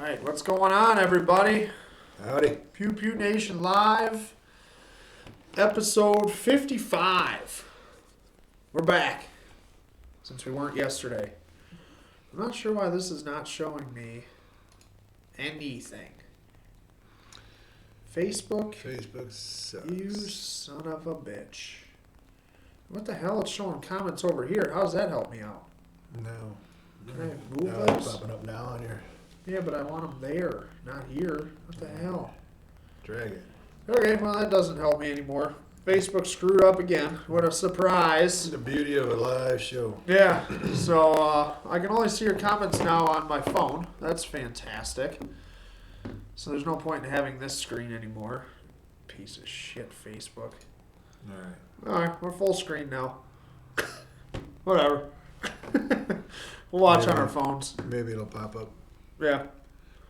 Alright, what's going on, everybody? Howdy. Pew Pew Nation Live, episode 55. We're back, since we weren't yesterday. I'm not sure why this is not showing me anything. Facebook, sucks. you son of a bitch. What the hell? It's showing comments over here. How does that help me out? No. Can I move No, those? it's popping up now on your Yeah, but I want them there, not here. What the hell? drag it. Okay, well, that doesn't help me anymore. Facebook screwed up again. What a surprise. The beauty of a live show. Yeah, so I can only see your comments now on my phone. That's fantastic. So there's no point in having this screen anymore. Piece of shit, Facebook. Alright. Alright, we're full screen now. Whatever. We'll watch on our phones. Maybe it'll pop up. Yeah,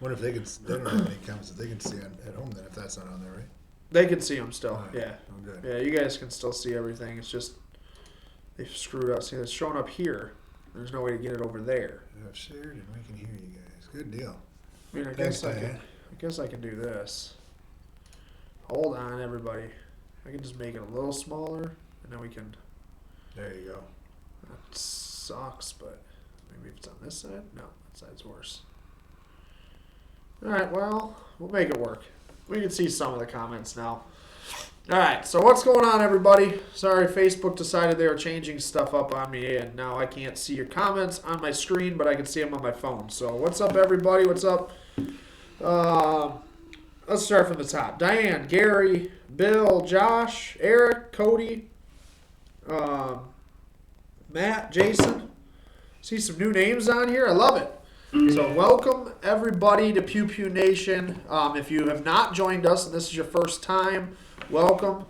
Wonder if they don't have any comments that they can see at home then if that's not on there, right? they can see them still. Alright. Yeah. Oh, good. Yeah, you guys can still see everything. It's just they've screwed up. See, it's showing up here. There's no way to get it over there. I've shared and we can hear you guys. Good deal. I mean, I Thanks, guess Diane. I guess I can do this. Hold on, everybody. I can just make it a little smaller, and then we can. There you go. That sucks, but maybe if it's on this side. No, that side's worse. All right, well, we'll make it work. We can see some of the comments now. All right, so what's going on, everybody? Sorry, Facebook decided they were changing stuff up on me, and now I can't see your comments on my screen, but I can see them on my phone. So what's up, everybody? What's up? Let's start from the top. Diane, Gary, Bill, Josh, Eric, Cody, Matt, Jason. See some new names on here. I love it. So welcome everybody to Pew Pew Nation. If you have not joined us and this is your first time, welcome.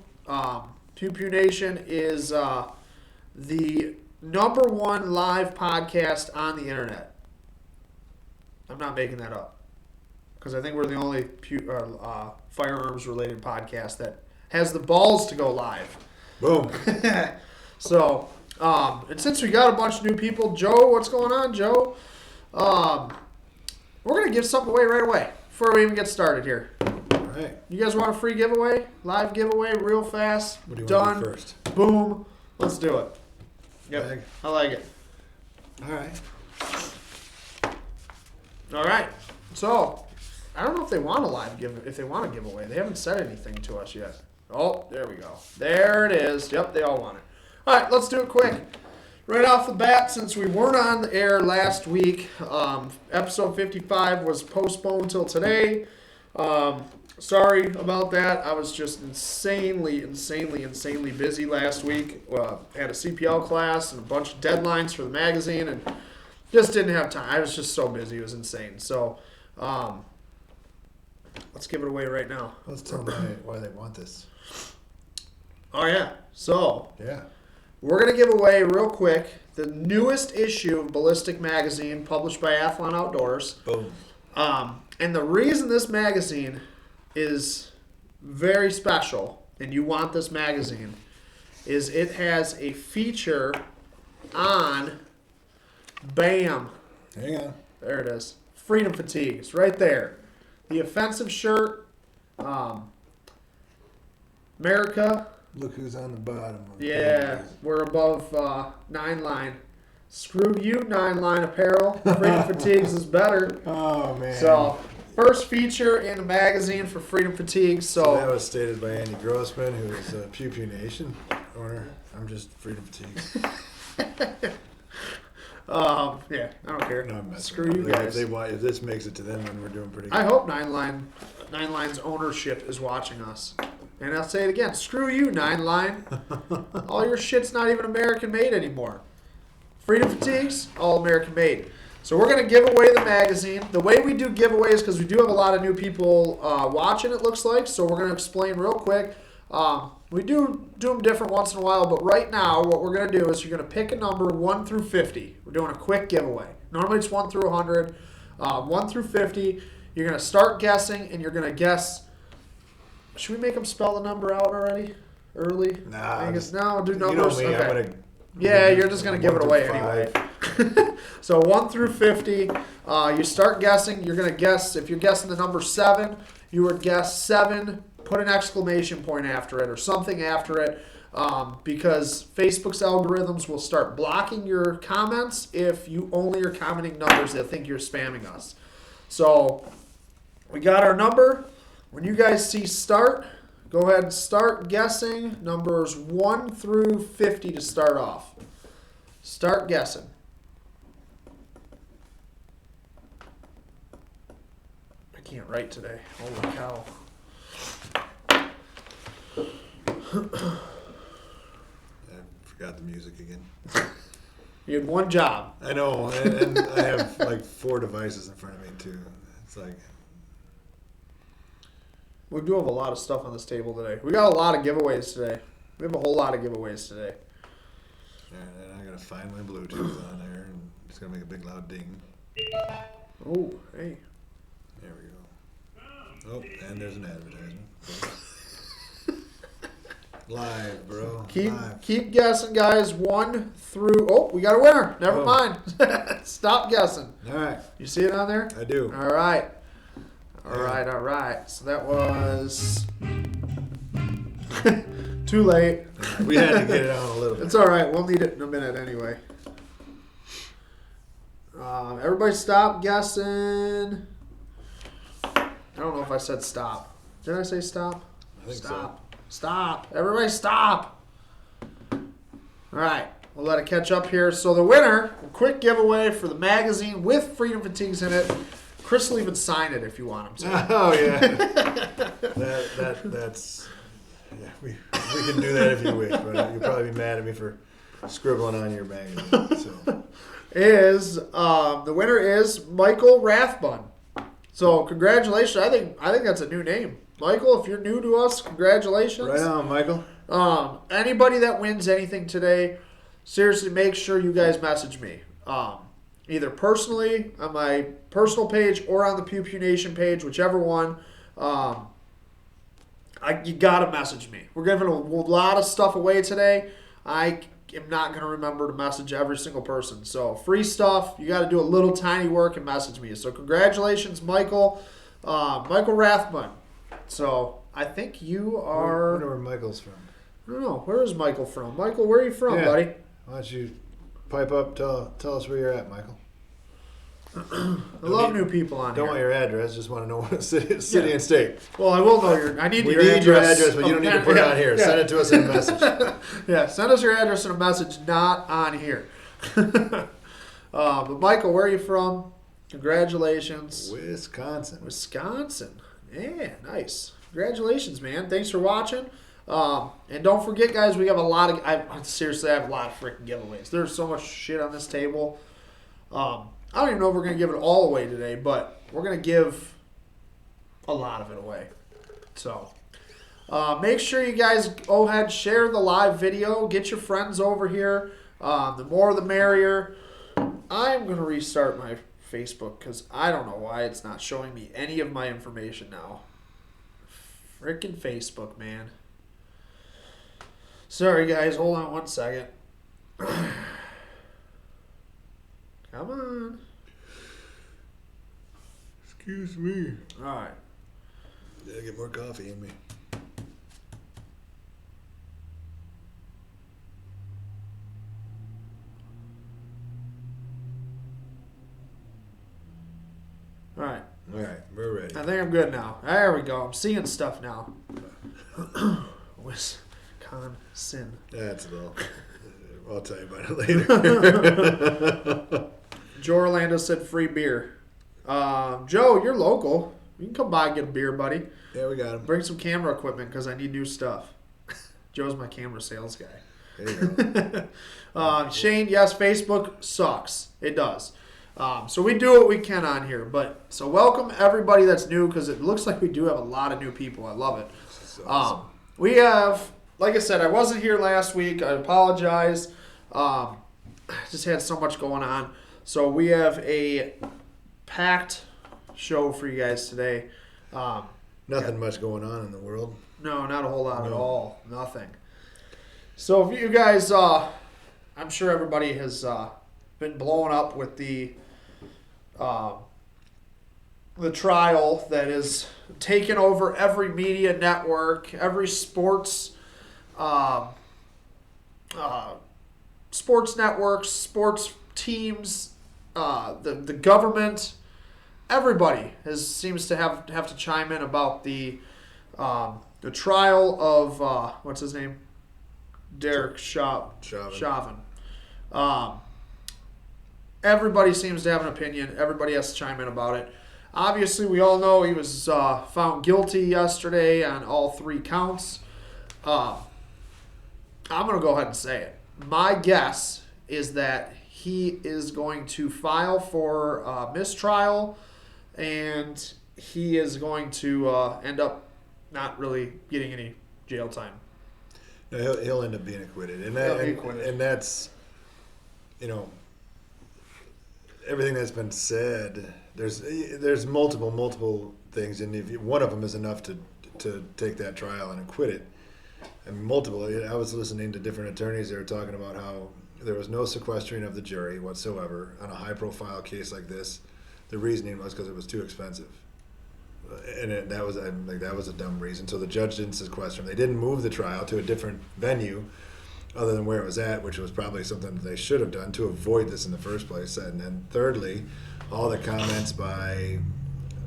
Pew Pew Nation is the #1 live podcast on the internet. I'm not making that up because I think we're the only firearms related podcast that has the balls to go live. Boom. So, and since we got a bunch of new people, Joe, what's going on, Joe? We're going to give something away right away before we even get started here. Alright. You guys want a free giveaway? Live giveaway, real fast. What do you Done. want to do first? Boom. Let's do it. Yep. Bag? I like it. Alright. All right. So, I don't know if they want a live if they want a giveaway. They haven't said anything to us yet. Oh, there we go. There it is. Yep, they all want it. All right, let's do it quick. Right off the bat, since we weren't on the air last week, episode 55 was postponed till today. Sorry about that. I was just insanely busy last week. Had a CPL class and a bunch of deadlines for the magazine and just didn't have time. I was just so busy. It was insane. So, let's give it away right now. Let's tell them why they want this. Oh, yeah. So, Yeah. we're going to give away real quick the newest issue of Ballistic Magazine published by Athlon Outdoors. Boom. And the reason this magazine is very special, and you want this magazine, is it has a feature on, bam, Hang on. there it is, Freedom Fatigues, right there. The offensive shirt, America. Look who's on the bottom. Of the Yeah, pages. we're above 9 Line. Screw you, 9 Line Apparel. Freedom Fatigues is better. Oh, man. So, first feature in a magazine for Freedom Fatigues. So that So, was stated by Andy Grossman, who is a Pew Pew Nation owner. I'm just Freedom Fatigues. yeah, I don't care. No, I'm messing Screw with you them. guys. If this makes it to them, then we're doing pretty good. I hope 9 Line's ownership is watching us. And I'll say it again. Screw you, 9 Line. All your shit's not even American made anymore. Freedom Fatigues, all American made. So we're going to give away the magazine. The way we do giveaways, because we do have a lot of new people watching, it looks like. So we're going to explain real quick. We do them different once in a while, but right now what we're going to do is you're going to pick a number 1 through 50. We're doing a quick giveaway. Normally it's 1 through 100. 1 through 50. You're going to start guessing, and you're going to guess. Should we make them spell the number out already? Early? Nah, I guess just- now we'll do You know numbers. me, Okay. I'm gonna. Yeah, you're just going to give it 1 away through anyway. So 1 through 50, you start guessing. You're going to guess, if you're guessing the number 7, you would guess 7, put an exclamation point after it or something after it, because Facebook's algorithms will start blocking your comments if you only are commenting numbers that think you're spamming us. So we got our number. When you guys see start, go ahead and start guessing numbers 1 through 50 to start off. Start guessing. I can't write today. Holy cow. I forgot the music again. You had one job. I know, and I have like 4 devices in front of me too. It's like We do have a lot of stuff on this table today. We got a lot of giveaways today. We have a whole lot of giveaways today. and I gotta find my Bluetooth on there, and it's gonna make a big loud ding. Oh, hey. There we go. Oh, and there's an advertisement. Live, bro. Live. Keep guessing, guys. 1 through. Oh, we got a winner. Never Oh. mind. Stop guessing. All right, You see it on there? I do. All right. All Yeah. right. All right. So that was too late. We had to get it on a little bit. It's all right. We'll need it in a minute anyway. Everybody stop guessing. I don't know if I said stop. Did I say stop? I think Stop. Stop. Everybody stop. All right. We'll let it catch up here. So the winner, a quick giveaway for the magazine with Freedom Fatigues in it. Chris will even sign it if you want him to. Oh yeah. That's yeah. We can do that if you wish, but you'll probably be mad at me for scribbling on your magazine. So The winner is Michael Rathbun. So congratulations. I think that's a new name. Michael, if you're new to us, congratulations. right on, Michael. Anybody that wins anything today, seriously, make sure you guys message me. Either personally on my personal page or on the Pew Pew Nation page, whichever one. You gotta message me. We're giving a lot of stuff away today. I am not gonna remember to message every single person. So free stuff. You got to do a little tiny work and message me. So congratulations, Michael. Michael Rathbun. So I think you I are. wonder where Michael's from. I don't know. Where is Michael from? Michael, where are you from, Yeah. buddy? Why don't you pipe up? Tell us where you're at, Michael. I love new people on Don't want here. your address. Just want to know what city Yeah. and state. Well, I will know your. I need We your need address. your address, but you don't need to put it on here. Yeah. Send it to us in a message. Yeah, send us your address in a message, not on here. But Michael, where are you from? Congratulations. Wisconsin. Wisconsin. Yeah, nice. Congratulations, man. Thanks for watching. And don't forget, guys, we have a lot of. Seriously, I have a lot of freaking giveaways. There's so much shit on this table. I don't even know if we're going to give it all away today, but we're going to give a lot of it away. So make sure you guys go ahead, share the live video, get your friends over here. The more the merrier. I'm going to restart my Facebook because I don't know why it's not showing me any of my information now. Freaking Facebook, man. Sorry, guys. Hold on one second. Come on. Excuse me. All right. Gotta get more coffee in me. All right. All right, we're ready. I think I'm good now. There we go. I'm seeing stuff now. Wisconsin. That's all. I'll tell you about it later. Joe Orlando said free beer. Joe, you're local. You can come by and get a beer, buddy. Yeah, we got him. Bring some camera equipment because I need new stuff. Joe's my camera sales guy. There you go. Shane, yes, Facebook sucks. It does. So we do what we can on here. But so welcome everybody that's new because it looks like we do have a lot of new people. I love it. This is awesome. We have, like I said, I wasn't here last week. I apologize. I just had so much going on. So we have a packed show for you guys today. Nothing much going on in the world. No, not a whole lot at No. all. Nothing. So if you guys, I'm sure everybody has been blowing up with the trial that is taken over every media network, every sports networks, sports teams, the government. Everybody seems to have to chime in about the trial of what's his name, Derek Chauvin. Everybody seems to have an opinion. Everybody has to chime in about it. Obviously, we all know he was found guilty yesterday on all 3 counts. I'm going to go ahead and say it. My guess is that he is going to file for mistrial, and he is going to end up not really getting any jail time. No, he'll end up being acquitted, and that's, everything that's been said. There's multiple things, and if one of them is enough to take that trial and acquit it, and multiple. I was listening to different attorneys. They were talking about how there was no sequestering of the jury whatsoever on a high-profile case like this. The reasoning was because it was too expensive, and that was a dumb reason. So the judge didn't sequester them. They didn't move the trial to a different venue other than where it was at, which was probably something they should have done to avoid this in the first place. And then thirdly, all the comments by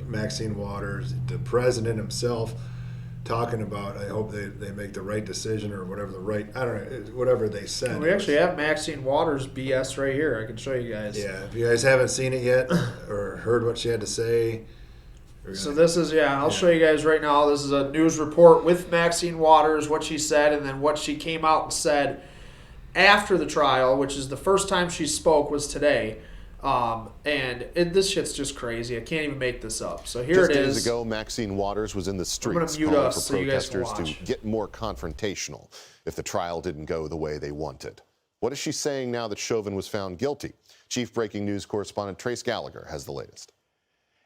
Maxine Waters, the president himself, talking about, I hope they make the right decision, or whatever whatever they said. We actually have Maxine Waters BS right here. I can show you guys. Yeah, if you guys haven't seen it yet or heard what she had to say. So this is, I'll show you guys right now. This is a news report with Maxine Waters, what she said, and then what she came out and said after the trial, which is the first time she spoke was today. This shit's just crazy. I can't even make this up. So here it is. Just days ago, Maxine Waters was in the streets calling for protesters to get more confrontational if the trial didn't go the way they wanted. What is she saying now that Chauvin was found guilty? Chief Breaking News correspondent Trace Gallagher has the latest.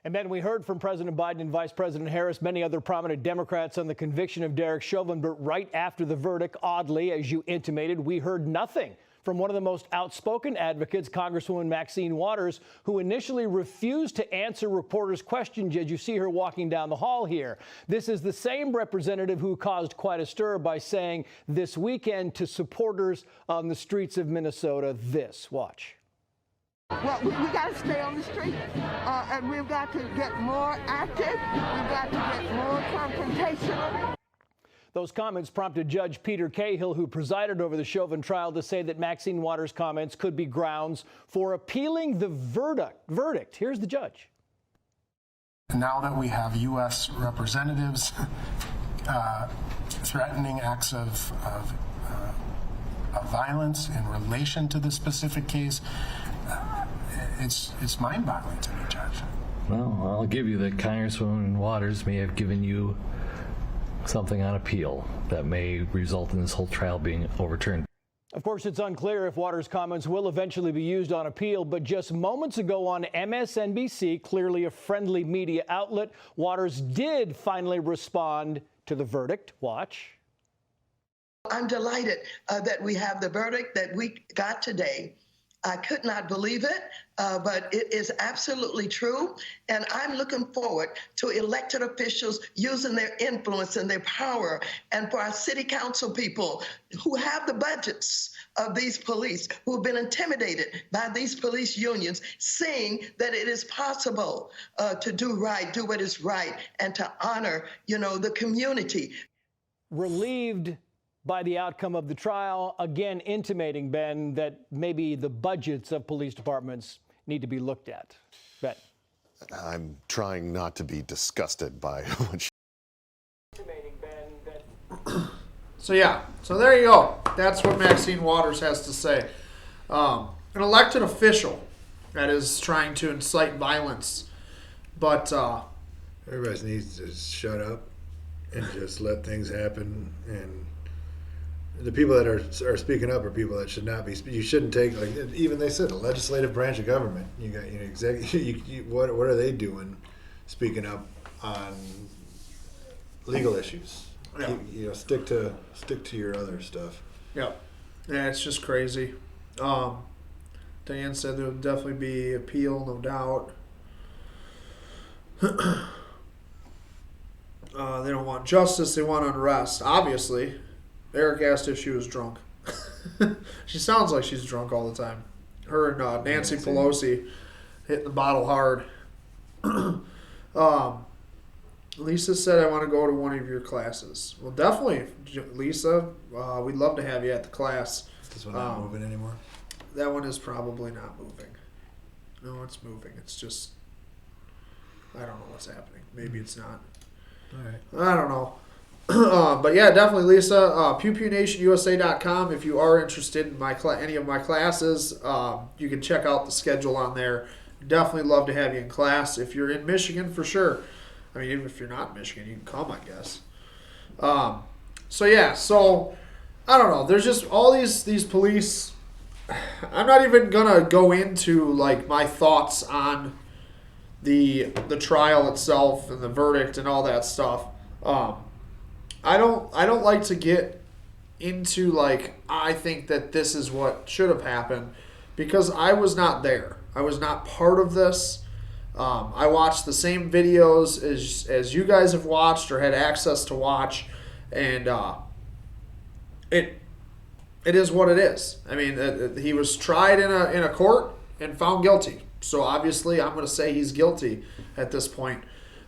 And Ben, we heard from President Biden and Vice President Harris, many other prominent Democrats on the conviction of Derek Chauvin, but right after the verdict, oddly, as you intimated, we heard nothing from one of the most outspoken advocates, Congresswoman Maxine Waters, who initially refused to answer reporters' questions as you see her walking down the hall here. This is the same representative who caused quite a stir by saying this weekend to supporters on the streets of Minnesota this. Watch. Well, we got to stay on the street, and we've got to get more active. We've got to get more confrontational. Those comments prompted Judge Peter Cahill, who presided over the Chauvin trial, to say that Maxine Waters' comments could be grounds for appealing the verdict. Here's the judge. Now that we have U.S. representatives threatening acts of violence in relation to this specific case, it's mind-boggling to me, Judge. Well, I'll give you that Congresswoman Waters may have given you something on appeal that may result in this whole trial being overturned. Of course, it's unclear if Waters' comments will eventually be used on appeal, but just moments ago on MSNBC, clearly a friendly media outlet, Waters did finally respond to the verdict. Watch. I'm delighted that we have the verdict that we got today. I could not believe it, but it is absolutely true. And I'm looking forward to elected officials using their influence and their power, and for our city council people who have the budgets of these police, who have been intimidated by these police unions, seeing that it is possible to do right, do what is right, and to honor, the community. Relieved by the outcome of the trial, again intimating, Ben, that maybe the budgets of police departments need to be looked at. Ben. I'm trying not to be disgusted by what she... So there you go. That's what Maxine Waters has to say. An elected official that is trying to incite violence. But everybody needs to shut up and just let things happen. And the people that are speaking up are people that should not be. You shouldn't take, like even they said, the legislative branch of government. You got what are they doing, speaking up on legal issues? Yeah. Stick to your other stuff. Yeah, it's just crazy. Dan said there would definitely be appeal, no doubt. They don't want justice, they want unrest. Obviously. Eric asked if she was drunk. She sounds like she's drunk all the time. Her and Nancy Pelosi hitting the bottle hard. Lisa said, I want to go to one of your classes. Well, definitely, Lisa. We'd love to have you at the class. This one not moving anymore? That one is probably not moving. No, it's moving. It's just, I don't know what's happening. Maybe it's not. All right. I don't know. But yeah, definitely, Lisa. PewPewNationUSA.com. If you are interested in any of my classes, you can check out the schedule on there. Definitely love to have you in class. If you're in Michigan, for sure. I mean, even if you're not in Michigan, you can come, I guess. So I don't know. There's just all these police. I'm not even gonna go into like my thoughts on the trial itself and the verdict and all that stuff. I don't like to get into like I think that this is what should have happened because I was not there. I was not part of this. I watched the same videos as you guys have watched or had access to watch, and it is what it is. I mean, he was tried in a court and found guilty. So obviously, I'm going to say he's guilty at this point.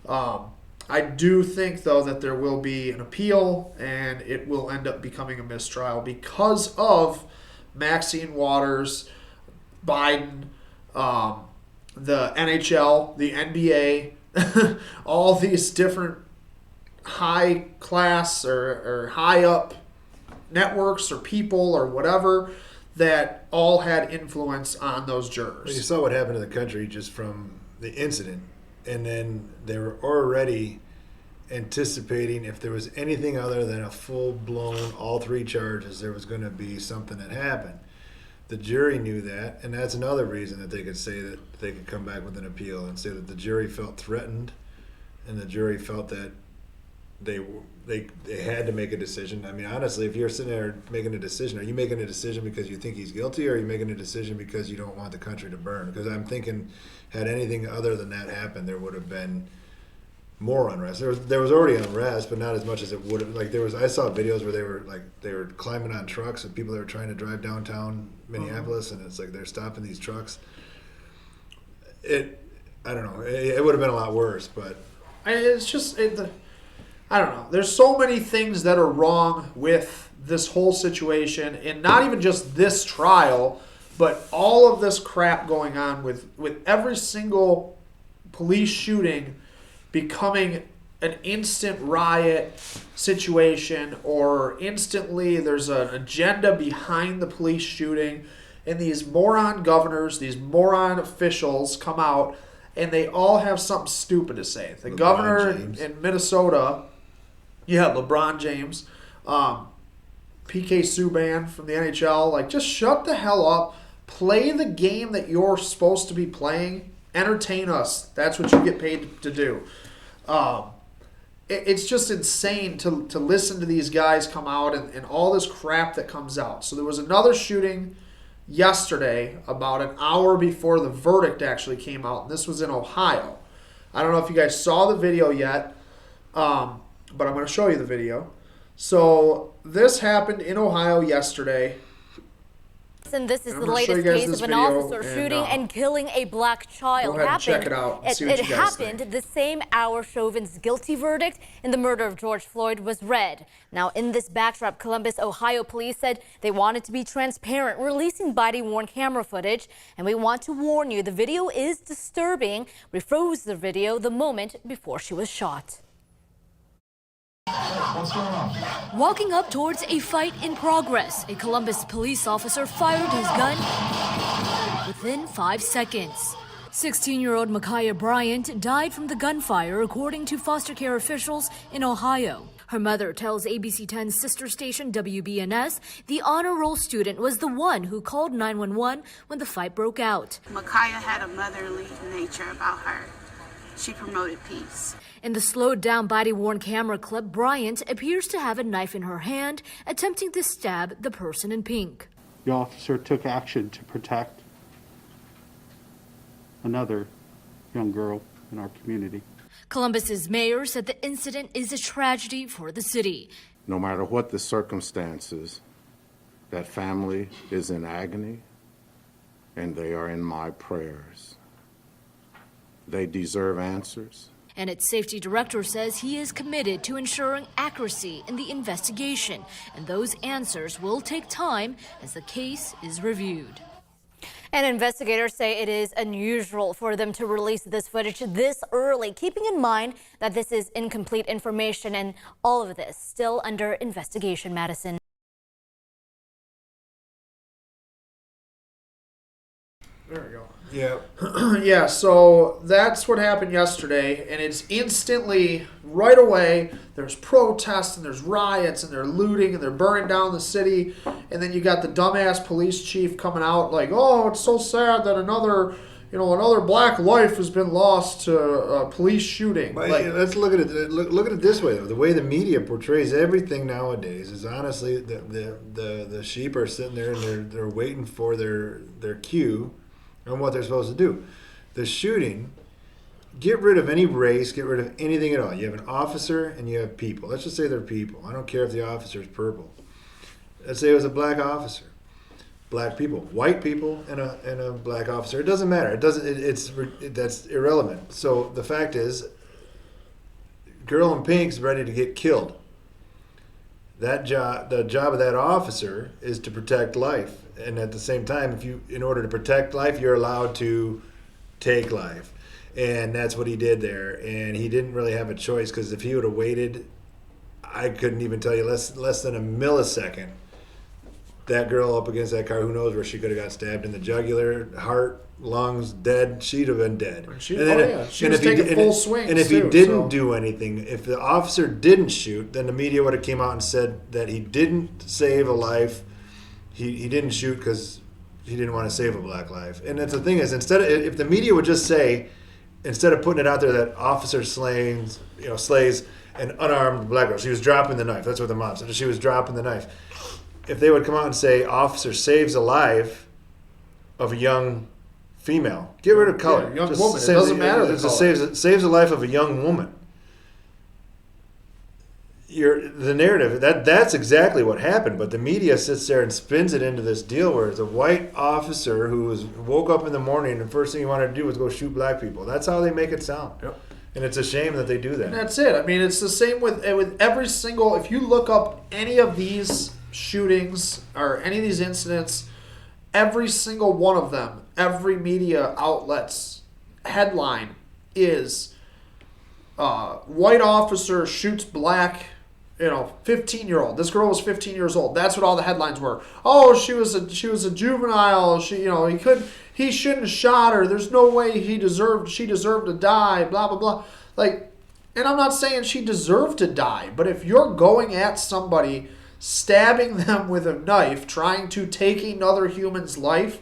I do think, though, that there will be an appeal, and it will end up becoming a mistrial because of Maxine Waters, Biden, the NHL, the NBA, all these different high class or high up networks or people or whatever that all had influence on those jurors. Well, you saw what happened to the country just from the incident, and then they were already anticipating if there was anything other than a full-blown all three charges, there was going to be something that happened. The jury knew that, and that's another reason that they could say that they could come back with an appeal and say that the jury felt threatened, and the jury felt that they had to make a decision. I mean, honestly, if you're sitting there making a decision, are you making a decision because you think he's guilty, or are you making a decision because you don't want the country to burn? Because I'm thinking, had anything other than that happened, there would have been more unrest. There was already unrest, but not as much as it would have. Like I saw videos where they were climbing on trucks and people that were trying to drive downtown Minneapolis, and it's like they're stopping these trucks. I don't know. It would have been a lot worse, but it's just I don't know. There's so many things that are wrong with this whole situation, and not even just this trial, but all of this crap going on with every single police shooting becoming an instant riot situation, or instantly there's an agenda behind the police shooting, and these moron governors, these moron officials come out, and they all have something stupid to say. The governor in Minnesota, LeBron James, PK Subban from the NHL, like, just shut the hell up, play the game that you're supposed to be playing, entertain us. That's what you get paid to do. It's just insane to listen to these guys come out and all this crap that comes out. So there was another shooting yesterday about an hour before the verdict actually came out, and this was in Ohio. I don't know if you guys saw the video yet, but I'm going to show you the video. So this happened in Ohio yesterday. And this is the latest case of an officer shooting and killing a black child. Go ahead and check it out and see what you guys think. It happened the same hour Chauvin's guilty verdict in the murder of George Floyd was read. Now, in this backdrop, Columbus, Ohio police said they wanted to be transparent, releasing body-worn camera footage. And we want to warn you, the video is disturbing. We froze the video the moment before she was shot. What's going on? Walking up towards a fight in progress, a Columbus police officer fired his gun within 5 seconds. 16-year-old Micaiah Bryant died from the gunfire, according to foster care officials in Ohio. Her mother tells ABC 10's sister station WBNS the honor roll student was the one who called 911 when the fight broke out. Micaiah had a motherly nature about her. She promoted peace. In the slowed-down body-worn camera clip, Bryant appears to have a knife in her hand, attempting to stab the person in pink. The officer took action to protect another young girl in our community. Columbus's mayor said the incident is a tragedy for the city. No matter what the circumstances, that family is in agony, and they are in my prayers. They deserve answers. And its safety director says he is committed to ensuring accuracy in the investigation, and those answers will take time as the case is reviewed. And investigators say it is unusual for them to release this footage this early, keeping in mind that this is incomplete information and all of this still under investigation. Madison. There we go. Yeah. Yeah, so that's what happened yesterday, and it's instantly, right away, there's protests and there's riots and they're looting and they're burning down the city, and then you got the dumbass police chief coming out like, oh, it's so sad that another black life has been lost to a police shooting. But like, let's look at it. Look at it this way, though. The way the media portrays everything nowadays is honestly the sheep are sitting there and they're waiting for their cue on what they're supposed to do. The shooting, get rid of any race, get rid of anything at all. You have an officer and you have people. Let's just say they're people. I don't care if the officer is purple. Let's say it was a black officer. Black people, white people, and a black officer. It doesn't matter. That's irrelevant. So the fact is, girl in pink's ready to get killed. The job of that officer is to protect life, and at the same time, in order to protect life, you're allowed to take life, and that's what he did there. And he didn't really have a choice, because if he would have waited, I couldn't even tell you less than a millisecond. That girl up against that car, who knows where she could have got stabbed in the jugular, heart, lungs, dead. She'd have been dead. She was taking full swings. And if he didn't do anything, if the officer didn't shoot, then the media would have came out and said that he didn't save a life. He didn't shoot because he didn't want to save a black life. And that's the thing is, if the media would just say, instead of putting it out there that officer slays an unarmed black girl, she was dropping the knife. That's what the mom said. She was dropping the knife. If they would come out and say, officer saves a life of a young female, get rid of color. Yeah, young woman. It doesn't matter. It just saves the life of a young woman. The narrative, that's exactly what happened, but the media sits there and spins it into this deal where it's a white officer who woke up in the morning and the first thing he wanted to do was go shoot black people. That's how they make it sound. Yep. And it's a shame that they do that. And that's it. I mean, it's the same with every single, if you look up any of these shootings or any of these incidents, every single one of them, every media outlet's headline is white officer shoots black 15-year-old. This girl was 15 years old. That's what all the headlines were. Oh, she was a juvenile. He shouldn't have shot her. There's no way she deserved to die. Blah blah blah. And I'm not saying she deserved to die, but if you're going at somebody, stabbing them with a knife, trying to take another human's life,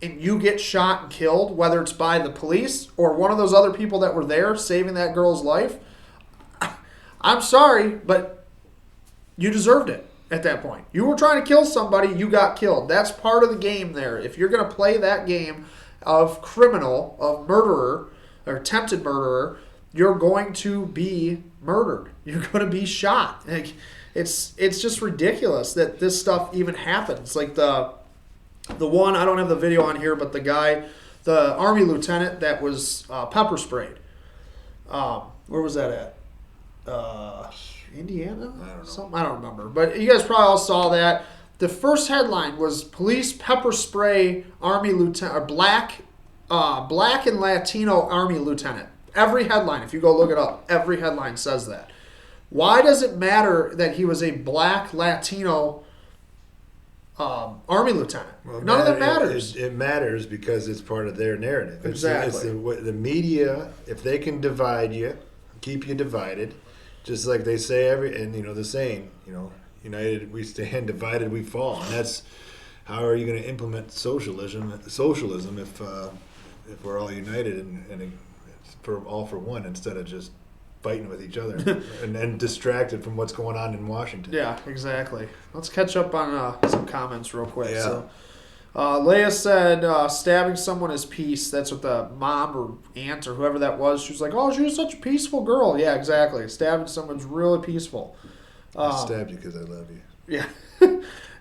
and you get shot and killed, whether it's by the police or one of those other people that were there saving that girl's life, I'm sorry, but you deserved it at that point. You were trying to kill somebody, you got killed. That's part of the game there. If you're going to play that game of criminal, of murderer, or attempted murderer, you're going to be murdered. You're going to be shot. It's just ridiculous that this stuff even happens. Like the one, I don't have the video on here, but the Army lieutenant that was pepper sprayed. Where was that at? Indiana? I don't remember. But you guys probably all saw that. The first headline was police pepper spray Army lieutenant, or black and Latino Army lieutenant. Every headline, if you go look it up, every headline says that. Why does it matter that he was a black Latino Army lieutenant? Well, none of that matters. It matters because it's part of their narrative. Exactly. It's the media, if they can divide you, keep you divided, just like they say the saying, united we stand, divided we fall. And that's, how are you going to implement socialism if we're all united and all for one instead of just fighting with each other and distracted from what's going on in Washington. Yeah, exactly. Let's catch up on some comments real quick. Yeah. So, Leia said stabbing someone is peace. That's what the mom or aunt or whoever that was. She was like, oh, she was such a peaceful girl. Yeah, exactly. Stabbing someone's really peaceful. I stabbed you because I love you. Yeah.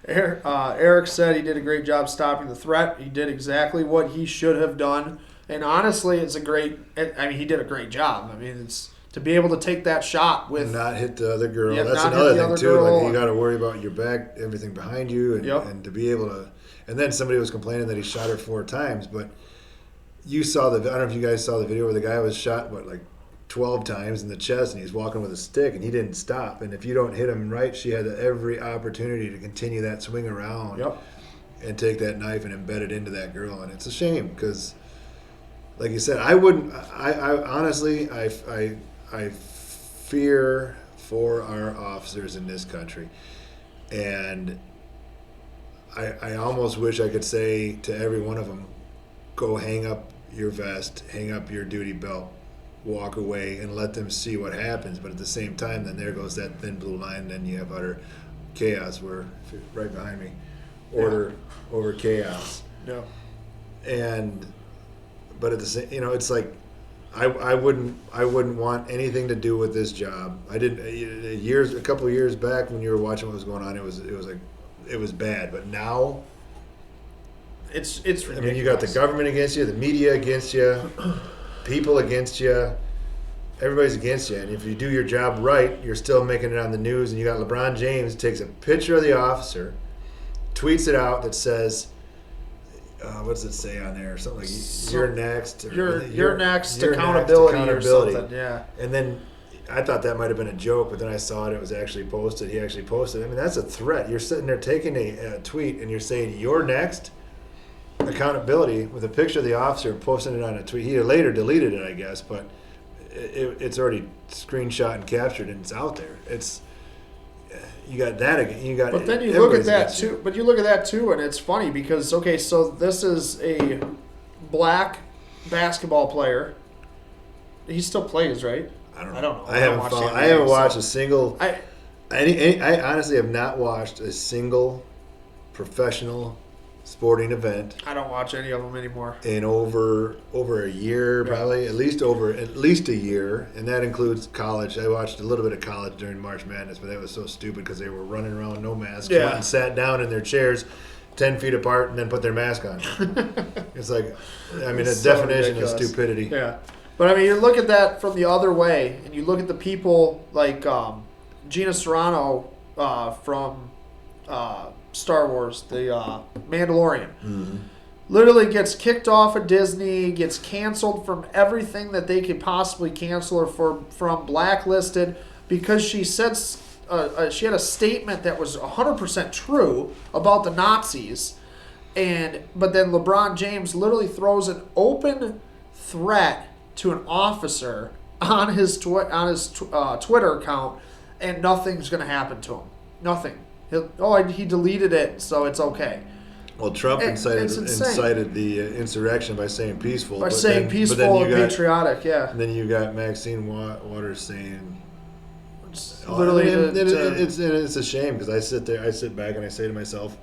Eric said he did a great job stopping the threat. He did exactly what he should have done. And honestly, he did a great job. I mean, it's to be able to take that shot with... not hit the other girl. That's another thing, too. Like, you got to worry about your back, everything behind you, and to be able to... And then somebody was complaining that he shot her 4 times, but you saw I don't know if you guys saw the video where the guy was shot, 12 times in the chest, and he's walking with a stick, and he didn't stop. And if you don't hit him right, she had every opportunity to continue that swing around and take that knife and embed it into that girl. And it's a shame because, like you said, I honestly fear for our officers in this country. And I almost wish I could say to every one of them, go hang up your vest, hang up your duty belt, walk away and let them see what happens. But at the same time, then there goes that thin blue line, and then you have utter chaos where, right behind me, order over chaos. Yeah. But at the same, it's like I wouldn't want anything to do with this job. I didn't a couple of years back when you were watching what was going on, it was bad. But now it's ridiculous. I mean, you got the government against you, the media against you, people against you. Everybody's against you. And if you do your job right, you're still making it on the news. And you got LeBron James takes a picture of the officer, tweets it out that says, what does it say on there? Something like "You're next." You're next. Accountability or something. Yeah. And then I thought that might have been a joke, but then I saw it. It was actually posted. He actually posted. I mean, that's a threat. You're sitting there taking a tweet and you're saying "You're next." Accountability with a picture of the officer and posting it on a tweet. He later deleted it, I guess, but it's already screenshot and captured and it's out there. You got that again. You got. But then you look at that too. But you look at that too, and it's funny because so this is a black basketball player. He still plays, right? I don't know. I haven't watched a single. I honestly have not watched a single professional sporting event. I don't watch any of them anymore. In over a year, probably at least a year, and that includes college. I watched a little bit of college during March Madness, but that was so stupid because they were running around no mask, went and sat down in their chairs 10 feet apart, and then put their mask on. It's like, I mean, a definition of stupidity. Yeah, but I mean, you look at that from the other way, and you look at the people like Gina Carano from Star Wars, the Mandalorian. Mm-hmm. Literally gets kicked off of Disney, gets canceled from everything that they could possibly cancel her from, blacklisted because she said she had a statement that was 100% true about the Nazis, but then LeBron James literally throws an open threat to an officer on his Twitter account, and nothing's going to happen to him. Nothing. He deleted it, so it's okay. Well, Trump incited the insurrection by saying peaceful. By saying peaceful and patriotic, yeah. And then you got Maxine Waters saying... Literally... It's a shame, because I sit back and I say to myself,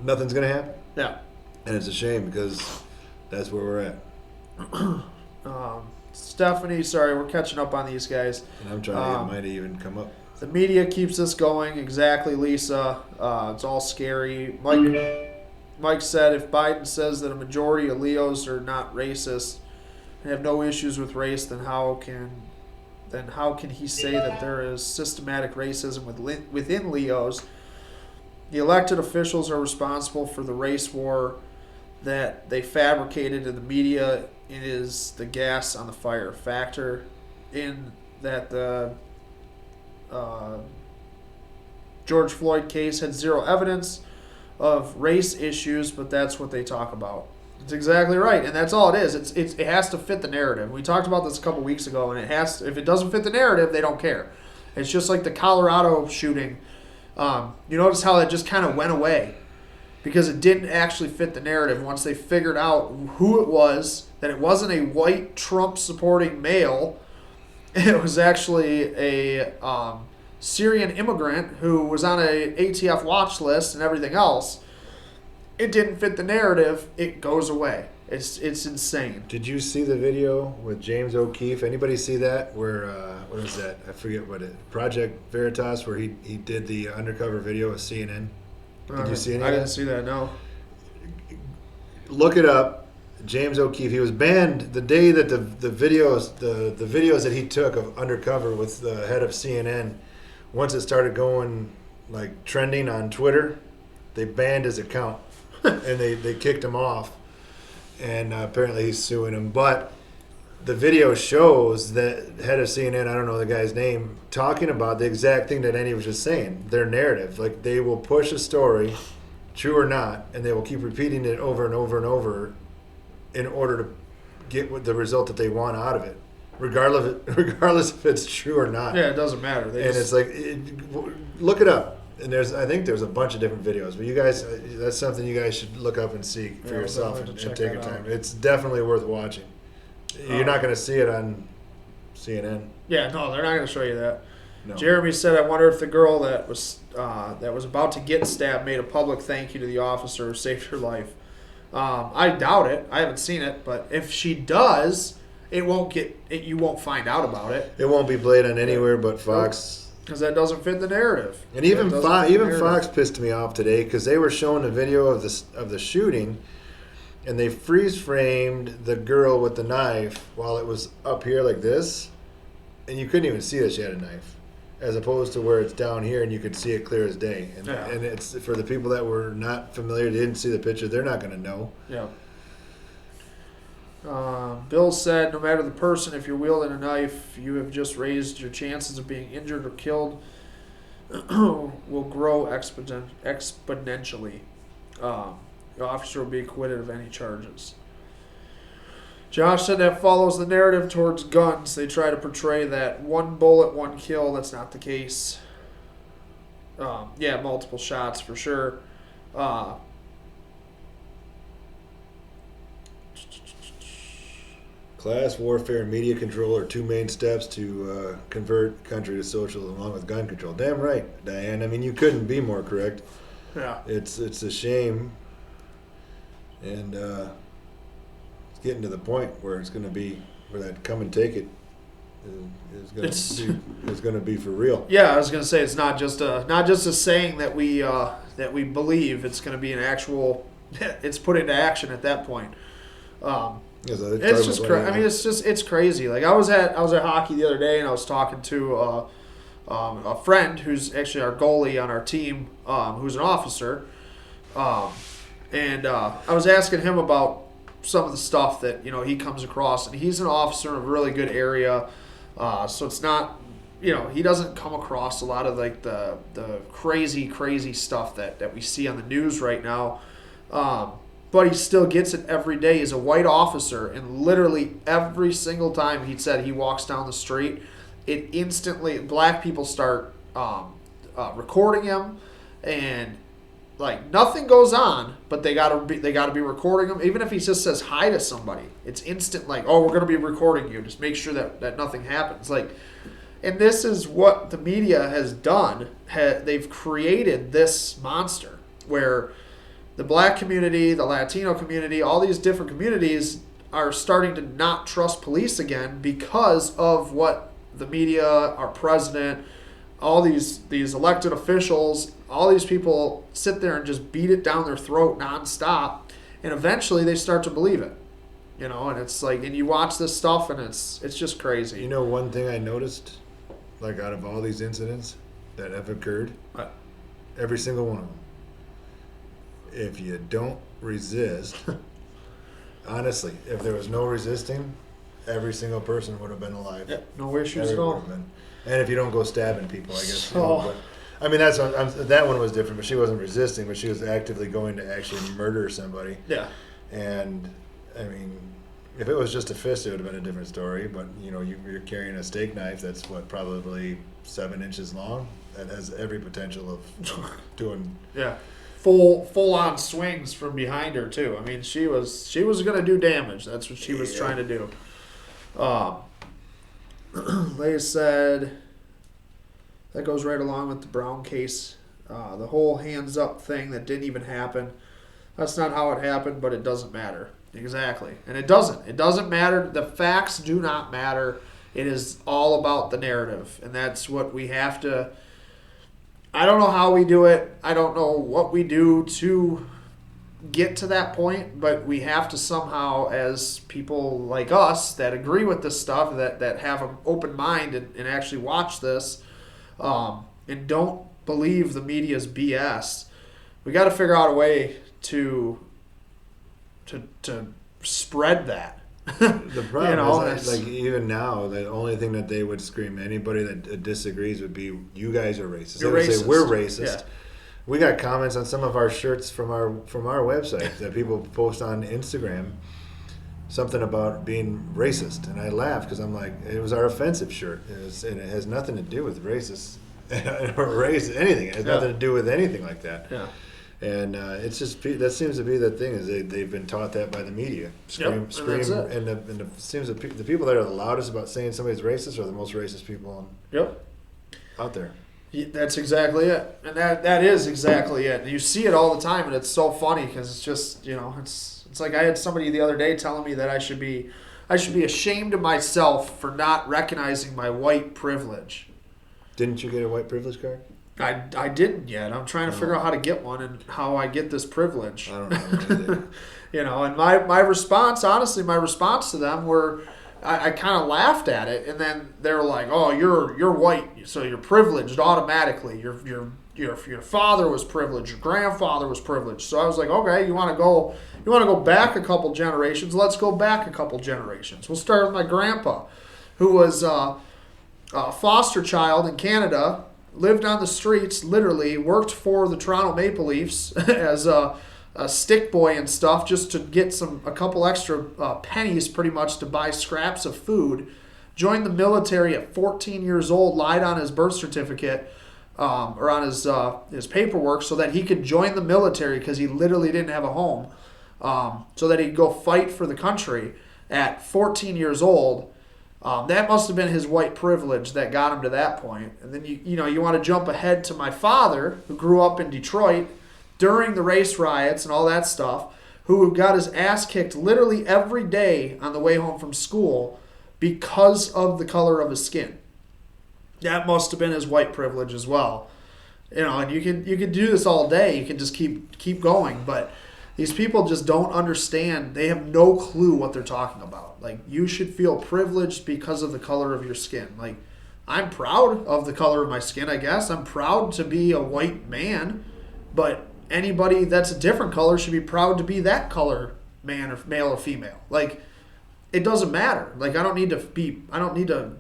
nothing's going to happen. Yeah. And it's a shame, because that's where we're at. Stephanie, sorry, we're catching up on these guys. And I'm trying to get mine to even come up. The media keeps this going. Exactly, Lisa. It's all scary. Mike said if Biden says that a majority of Leos are not racist and have no issues with race, then how can he say that there is systematic racism within Leos? The elected officials are responsible for the race war that they fabricated in the media. It is the gas on the fire. Factor in that the George Floyd case had zero evidence of race issues, but that's what they talk about. It's exactly right, and that's all it is. It has to fit the narrative. We talked about this a couple weeks ago, and if it doesn't fit the narrative, they don't care. It's just like the Colorado shooting. You notice how that just kind of went away because it didn't actually fit the narrative once they figured out who it was, that it wasn't a white Trump-supporting male. It was actually a Syrian immigrant who was on a ATF watch list and everything else. it didn't fit the narrative, it goes away. It's insane. Did you see the video with James O'Keefe? Anybody see that? Where what was that? I forget what it. Project Veritas, where he did the undercover video with CNN. Did you see any? I didn't see that. No. Look it up. James O'Keefe. He was banned the day that the videos that he took of undercover with the head of CNN. Once it started going like trending on Twitter, they banned his account and they kicked him off. And apparently he's suing him. But the video shows that head of CNN, I don't know the guy's name, talking about the exact thing that Andy was just saying, their narrative. Like, they will push a story, true or not, and they will keep repeating it over and over and over in order to get the result that they want out of it, regardless if it's true or not. Yeah, it doesn't matter. It's like, look it up. And I think there's a bunch of different videos, but you guys, that's something you guys should look up and see for yourself and take your time. It's definitely worth watching. You're not going to see it on CNN. Yeah, no, they're not going to show you that. No. Jeremy said, "I wonder if the girl that was about to get stabbed made a public thank you to the officer who saved her life." I doubt it. I haven't seen it, but if she does, you won't find out about it. It won't be played on anywhere but Fox. Because that doesn't fit the narrative. And even Fox pissed me off today because they were showing a video of the shooting, and they freeze framed the girl with the knife while it was up here like this, and you couldn't even see that she had a knife, as opposed to where it's down here and you could see it clear as day. And it's for the people that were not familiar, they didn't see the picture, they're not going to know. Yeah. Bill said, "No matter the person, if you're wielding a knife, you have just raised your chances of being injured or killed will grow exponentially. The officer will be acquitted of any charges." Josh said that follows the narrative towards guns. They try to portray that one bullet, one kill. That's not the case. Yeah, multiple shots for sure. Class warfare and media control are two main steps to convert country to socialism, along with gun control. Damn right, Diane. I mean, you couldn't be more correct. Yeah. It's a shame, and it's getting to the point where it's going to be where that come and take it is going to be for real. Yeah, I was going to say it's not just a saying that we believe. It's going to be an actual. It's put into action at that point. It's just crazy. I mean, it's crazy. Like I was at hockey the other day, and I was talking to a friend who's actually our goalie on our team, who's an officer, and I was asking him about some of the stuff that he comes across, and he's an officer in a really good area, so it's not he doesn't come across a lot of like the crazy stuff that we see on the news right now. But he still gets it every day. He's a white officer, and literally every single time he said he walks down the street, it instantly black people start recording him, and like nothing goes on, but they gotta be recording him. Even if he just says hi to somebody, it's instant like, oh, we're gonna be recording you. Just make sure that nothing happens. Like, and this is what the media has done. They've created this monster where the black community, the Latino community, all these different communities are starting to not trust police again because of what the media, our president, all these elected officials, all these people sit there and just beat it down their throat nonstop, and eventually they start to believe it. And it's like, and you watch this stuff, and it's just crazy. One thing I noticed, like out of all these incidents that have occurred, every single one of them, if you don't resist, honestly, if there was no resisting, every single person would have been alive. Yeah, no issues at all. And if you don't go stabbing people, I guess. But, I mean, that one was different, but she wasn't resisting, but she was actively going to actually murder somebody. Yeah. And, I mean, if it was just a fist, it would have been a different story. But, you're carrying a steak knife that's, probably 7 inches long. That has every potential of doing... Yeah. Full on swings from behind her too. I mean, she was going to do damage. That's what she was trying to do. Leigh said that goes right along with the Brown case. The whole hands up thing that didn't even happen. That's not how it happened, but it doesn't matter. Exactly. And it doesn't. It doesn't matter. The facts do not matter. It is all about the narrative. And that's what we have to... I don't know how we do it. I don't know what we do to get to that point, but we have to somehow, as people like us that agree with this stuff, that have an open mind and actually watch this, and don't believe the media's BS, we got to figure out a way to spread that. The problem is, like even now, the only thing that they would scream, anybody that disagrees would be, you guys are racist. They would say, we're racist. Yeah. We got comments on some of our shirts from our website that people post on Instagram, something about being racist. And I laughed because I'm like, it was our offensive shirt. And it has nothing to do with racist or race, anything. It has nothing to do with anything like that. Yeah. And it's just, that seems to be the thing, is they've been taught that by the media. Scream, and it seems that the people that are the loudest about saying somebody's racist are the most racist people out there. That's exactly it. And that is exactly it. And you see it all the time, and it's so funny because it's just, it's like I had somebody the other day telling me that I should be ashamed of myself for not recognizing my white privilege. Didn't you get a white privilege card? I didn't yet. I'm trying to figure out how to get one and how I get this privilege. I don't know either. And my response, honestly, to them were, I kind of laughed at it, and then they were like, "Oh, you're white, so you're privileged automatically. Your father was privileged, your grandfather was privileged." So I was like, "Okay, you want to go back a couple generations? Let's go back a couple generations. We'll start with my grandpa, who was a foster child in Canada." Lived on the streets, literally, worked for the Toronto Maple Leafs as a stick boy and stuff, just to get a couple extra pennies pretty much to buy scraps of food. Joined the military at 14 years old, lied on his birth certificate or on his paperwork so that he could join the military because he literally didn't have a home, so that he'd go fight for the country at 14 years old. That must have been his white privilege that got him to that point. And then you want to jump ahead to my father, who grew up in Detroit during the race riots and all that stuff, who got his ass kicked literally every day on the way home from school because of the color of his skin. That must have been his white privilege as well. And you could do this all day. You can just keep going, but these people just don't understand. They have no clue what they're talking about. Like, you should feel privileged because of the color of your skin. Like, I'm proud of the color of my skin, I guess. I'm proud to be a white man, but anybody that's a different color should be proud to be that color, man or male or female. Like, it doesn't matter. Like, I don't need to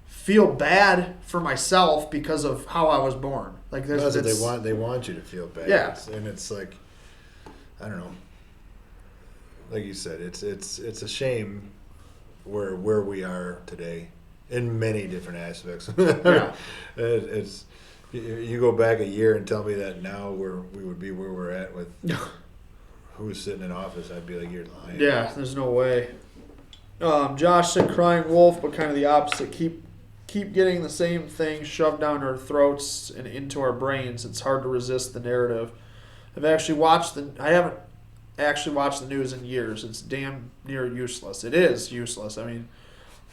feel bad for myself because of how I was born. Like, they want you to feel bad. Yeah. And it's like, I don't know. Like you said, it's a shame where we are today in many different aspects. Yeah. It's you go back a year and tell me that now we would be where we're at with who's sitting in office, I'd be like, you're lying. Yeah, there's no way. Josh said crying wolf, but kind of the opposite. Keep getting the same thing shoved down our throats and into our brains. It's hard to resist the narrative. I haven't actually watched the news in years. It's damn near useless. It is useless. I mean,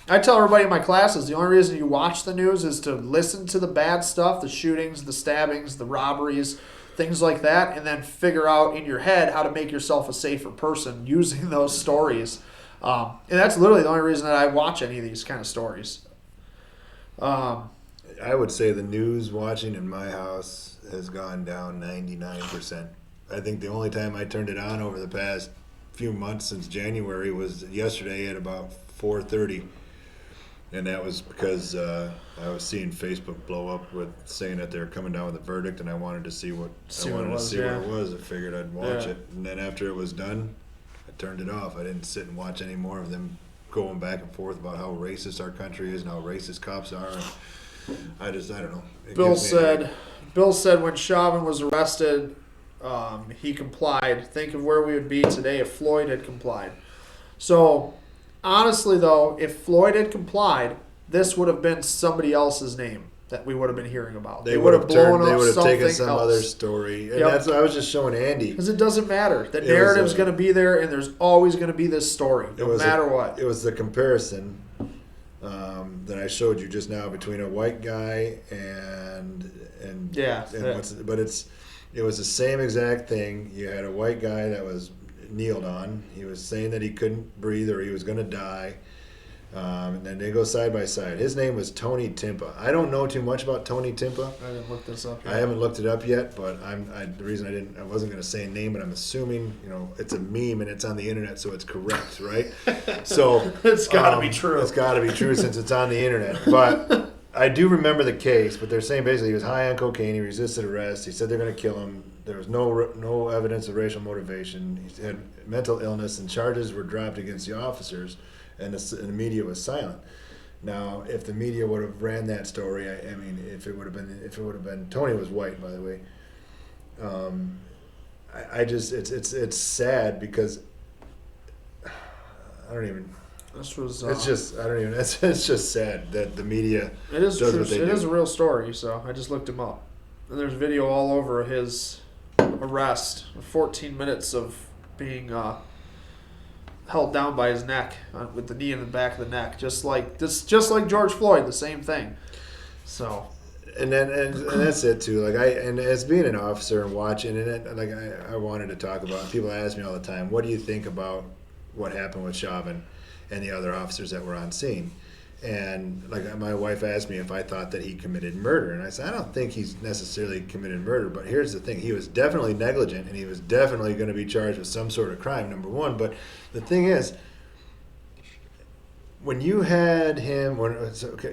I tell everybody in my classes, the only reason you watch the news is to listen to the bad stuff, the shootings, the stabbings, the robberies, things like that, and then figure out in your head how to make yourself a safer person using those stories. And that's literally the only reason that I watch any of these kind of stories. I would say the news watching in my house has gone down 99%. I think the only time I turned it on over the past few months since January was yesterday at about 4:30, and that was because I was seeing Facebook blow up with saying that they're coming down with a verdict, and I wanted to see what it was. I figured I'd watch it, and then after it was done, I turned it off. I didn't sit and watch any more of them going back and forth about how racist our country is and how racist cops are. I don't know. Bill said when Chauvin was arrested, he complied. Think of where we would be today if Floyd had complied. So, honestly, though, if Floyd had complied, this would have been somebody else's name. that we would have been hearing about. They would have blown up They would have something taken some else. other story, and Yep. that's what I was just showing Andy. Because it doesn't matter. The narrative's going to be there, and there's always going to be this story, no matter what. It was the comparison that I showed you just now between a white guy and but it was the same exact thing. You had a white guy that was kneeled on. He was saying that he couldn't breathe or he was going to die. And then they go side by side. His name was Tony Timpa. I don't know too much about Tony Timpa. I didn't look this up yet. I haven't looked it up yet, but the reason I wasn't going to say a name, but I'm assuming, it's a meme and it's on the internet, so it's correct, right? So it's got to be true. It's got to be true since it's on the internet. But I do remember the case. But they're saying basically he was high on cocaine. He resisted arrest. He said they're going to kill him. There was no evidence of racial motivation. He had mental illness, and charges were dropped against the officers. And the media was silent. Now, if the media would have ran that story, I mean, if it would have been Tony was white, by the way. It's sad because I don't even. This was. It's just I don't even. It's just sad that the media. It is does true. What they it do. is a real story. So I just looked him up, and there's video all over his arrest. 14 minutes of being. Held down by his neck with the knee in the back of the neck, just like George Floyd, the same thing. So, and that's it too. Like as being an officer and watching it, I wanted to talk about it. People ask me all the time, what do you think about what happened with Chauvin and the other officers that were on scene? And my wife asked me if I thought that he committed murder, and I said I don't think he's necessarily committed murder, but here's the thing: he was definitely negligent, and he was definitely going to be charged with some sort of crime. Number one, but the thing is, when you had him,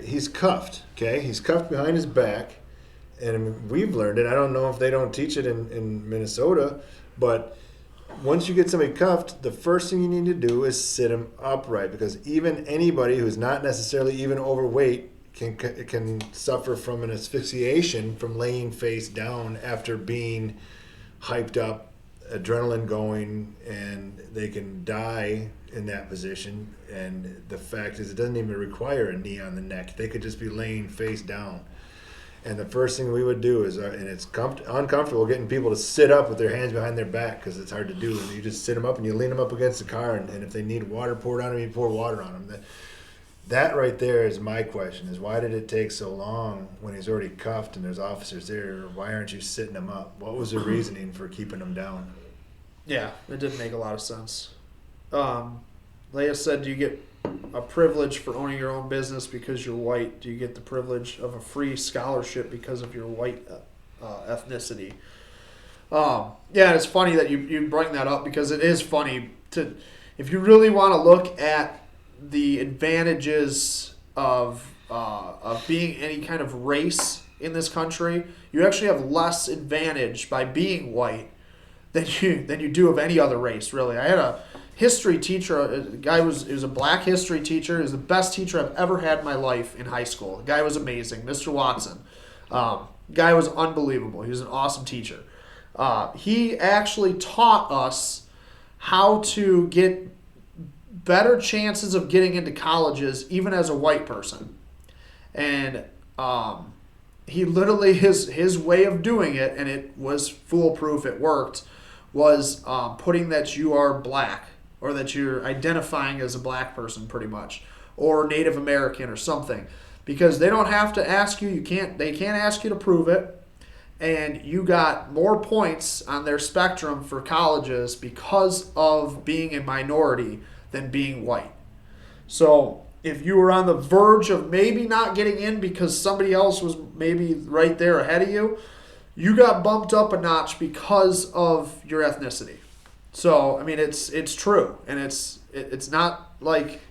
he's cuffed. Okay, he's cuffed behind his back, and we've learned it. I don't know if they don't teach it in Minnesota, but once you get somebody cuffed, the first thing you need to do is sit him upright, because even anybody who's not necessarily even overweight can suffer from an asphyxiation from laying face down after being hyped up, adrenaline going, and they can die in that position. And the fact is, it doesn't even require a knee on the neck. They could just be laying face down. And the first thing we would do is, and it's uncomfortable getting people to sit up with their hands behind their back because it's hard to do. And you just sit them up and you lean them up against the car, and if they need water poured on them, you pour water on them. That right there is my question: is why did it take so long when he's already cuffed and there's officers there? Why aren't you sitting him up? What was the reasoning for keeping him down? Yeah, it didn't make a lot of sense. Leia said, do you get a privilege for owning your own business because you're white? Do you get the privilege of a free scholarship because of your white ethnicity? Yeah, it's funny that you bring that up, because it is funny if you really want to look at the advantages of being any kind of race in this country. You actually have less advantage by being white than you do of any other race, really. I had a history teacher. He was a black history teacher. He was the best teacher I've ever had in my life in high school. The guy was amazing, Mr. Watson. Guy was unbelievable. He was an awesome teacher. He actually taught us how to get better chances of getting into colleges, even as a white person. And he literally, his way of doing it, and it was foolproof, it worked, was putting that you are black, or that you're identifying as a black person pretty much, or Native American or something, because they don't have to ask you. They can't ask you to prove it, and you got more points on their spectrum for colleges because of being a minority than being white. So if you were on the verge of maybe not getting in because somebody else was maybe right there ahead of you, you got bumped up a notch because of your ethnicity. So I mean, it's true, and it's not like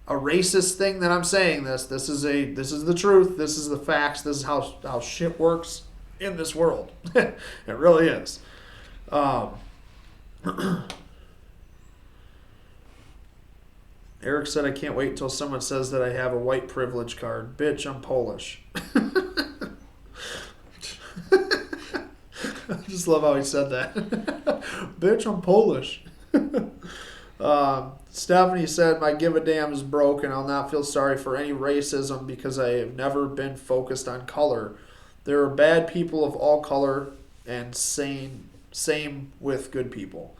a racist thing that I'm saying this. This is the truth. This is the facts. This is how shit works in this world. It really is. Eric said, I can't wait until someone says that I have a white privilege card. Bitch, I'm Polish. I just love how he said that. Bitch, I'm Polish. Stephanie said, my give a damn is broken. I'll not feel sorry for any racism because I have never been focused on color. There are bad people of all color and same with good people.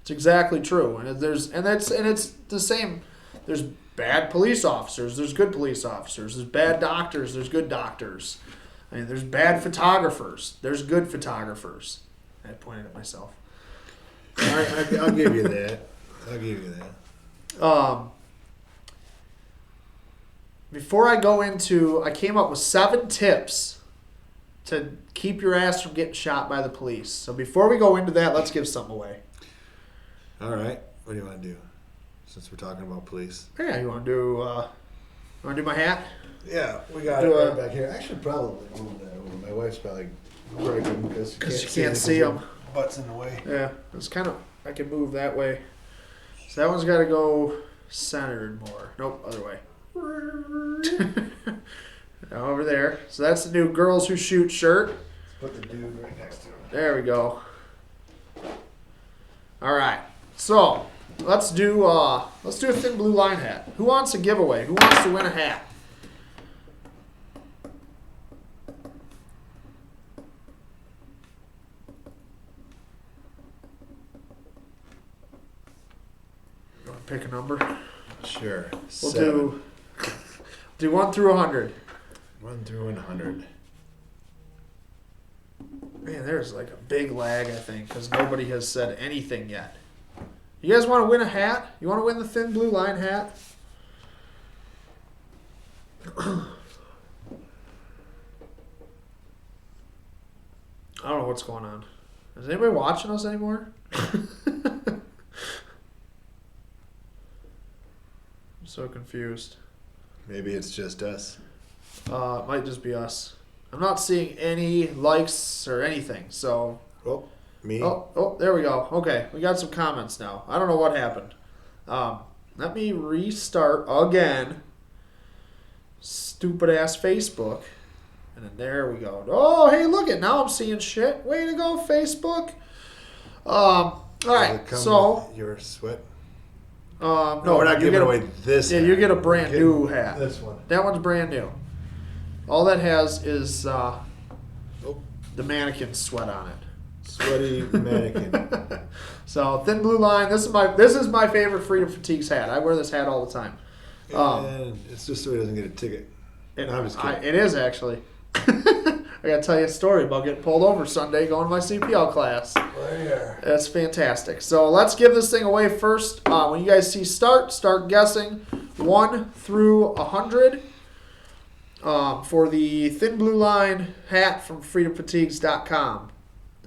It's exactly true. And it's the same. There's bad police officers. There's good police officers. There's bad doctors. There's good doctors. I mean, there's bad photographers. There's good photographers. I pointed at myself. I'll give you that. Before I go into, I came up with 7 tips to keep your ass from getting shot by the police. So before we go into that, let's give something away. All right. What do you want to do? Since we're talking about police. Yeah, you want to do my hat? Yeah, we got it right back here. I should probably move that over. My wife's probably breaking because you can't see them. Butts in the way. Yeah, it's kind of. I can move that way. So that one's got to go centered more. Nope, other way. Now over there. So that's the new Girls Who Shoot shirt. Put the dude right next to him. There we go. All right. So let's do a thin blue line hat. Who wants a giveaway? Who wants to win a hat? You want to pick a number? Sure. We'll do 1 through 100. 1 through 100. Man, there's like a big lag, I think, because nobody has said anything yet. You guys want to win a hat? You want to win the thin blue line hat? I don't know what's going on. Is anybody watching us anymore? I'm so confused. Maybe it's just us. It might just be us. I'm not seeing any likes or anything, so... Oh, me? Oh, there we go. Okay, we got some comments now. I don't know what happened. Let me restart again. Stupid-ass Facebook. And then there we go. Oh, hey, look it. Now I'm seeing shit. Way to go, Facebook. All right, so... Your sweat? No, we're not giving away this hat. Yeah, you get a brand new hat. This one. That one's brand new. All that has is the mannequin sweat on it. Sweaty mannequin. So thin blue line. This is my favorite Freedom Fatigues hat. I wear this hat all the time. And it's just so he doesn't get a ticket. I'm just kidding. It is actually. I gotta tell you a story about getting pulled over Sunday going to my CPL class. Right here. That's fantastic. So let's give this thing away first. When you guys see start guessing 1 through 100 for the thin blue line hat from freedomfatigues.com.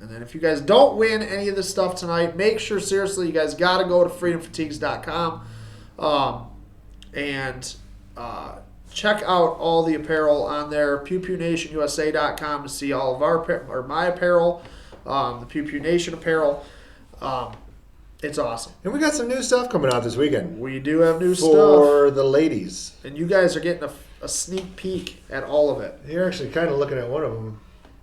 And then if you guys don't win any of this stuff tonight, make sure, seriously, you guys got to go to freedomfatigues.com and check out all the apparel on there. PewPewNationUSA.com to see all of my apparel, the Pew Pew Nation apparel. It's awesome. And we got some new stuff coming out this weekend. We do have new stuff. For the ladies. And you guys are getting a sneak peek at all of it. You're actually kind of looking at one of them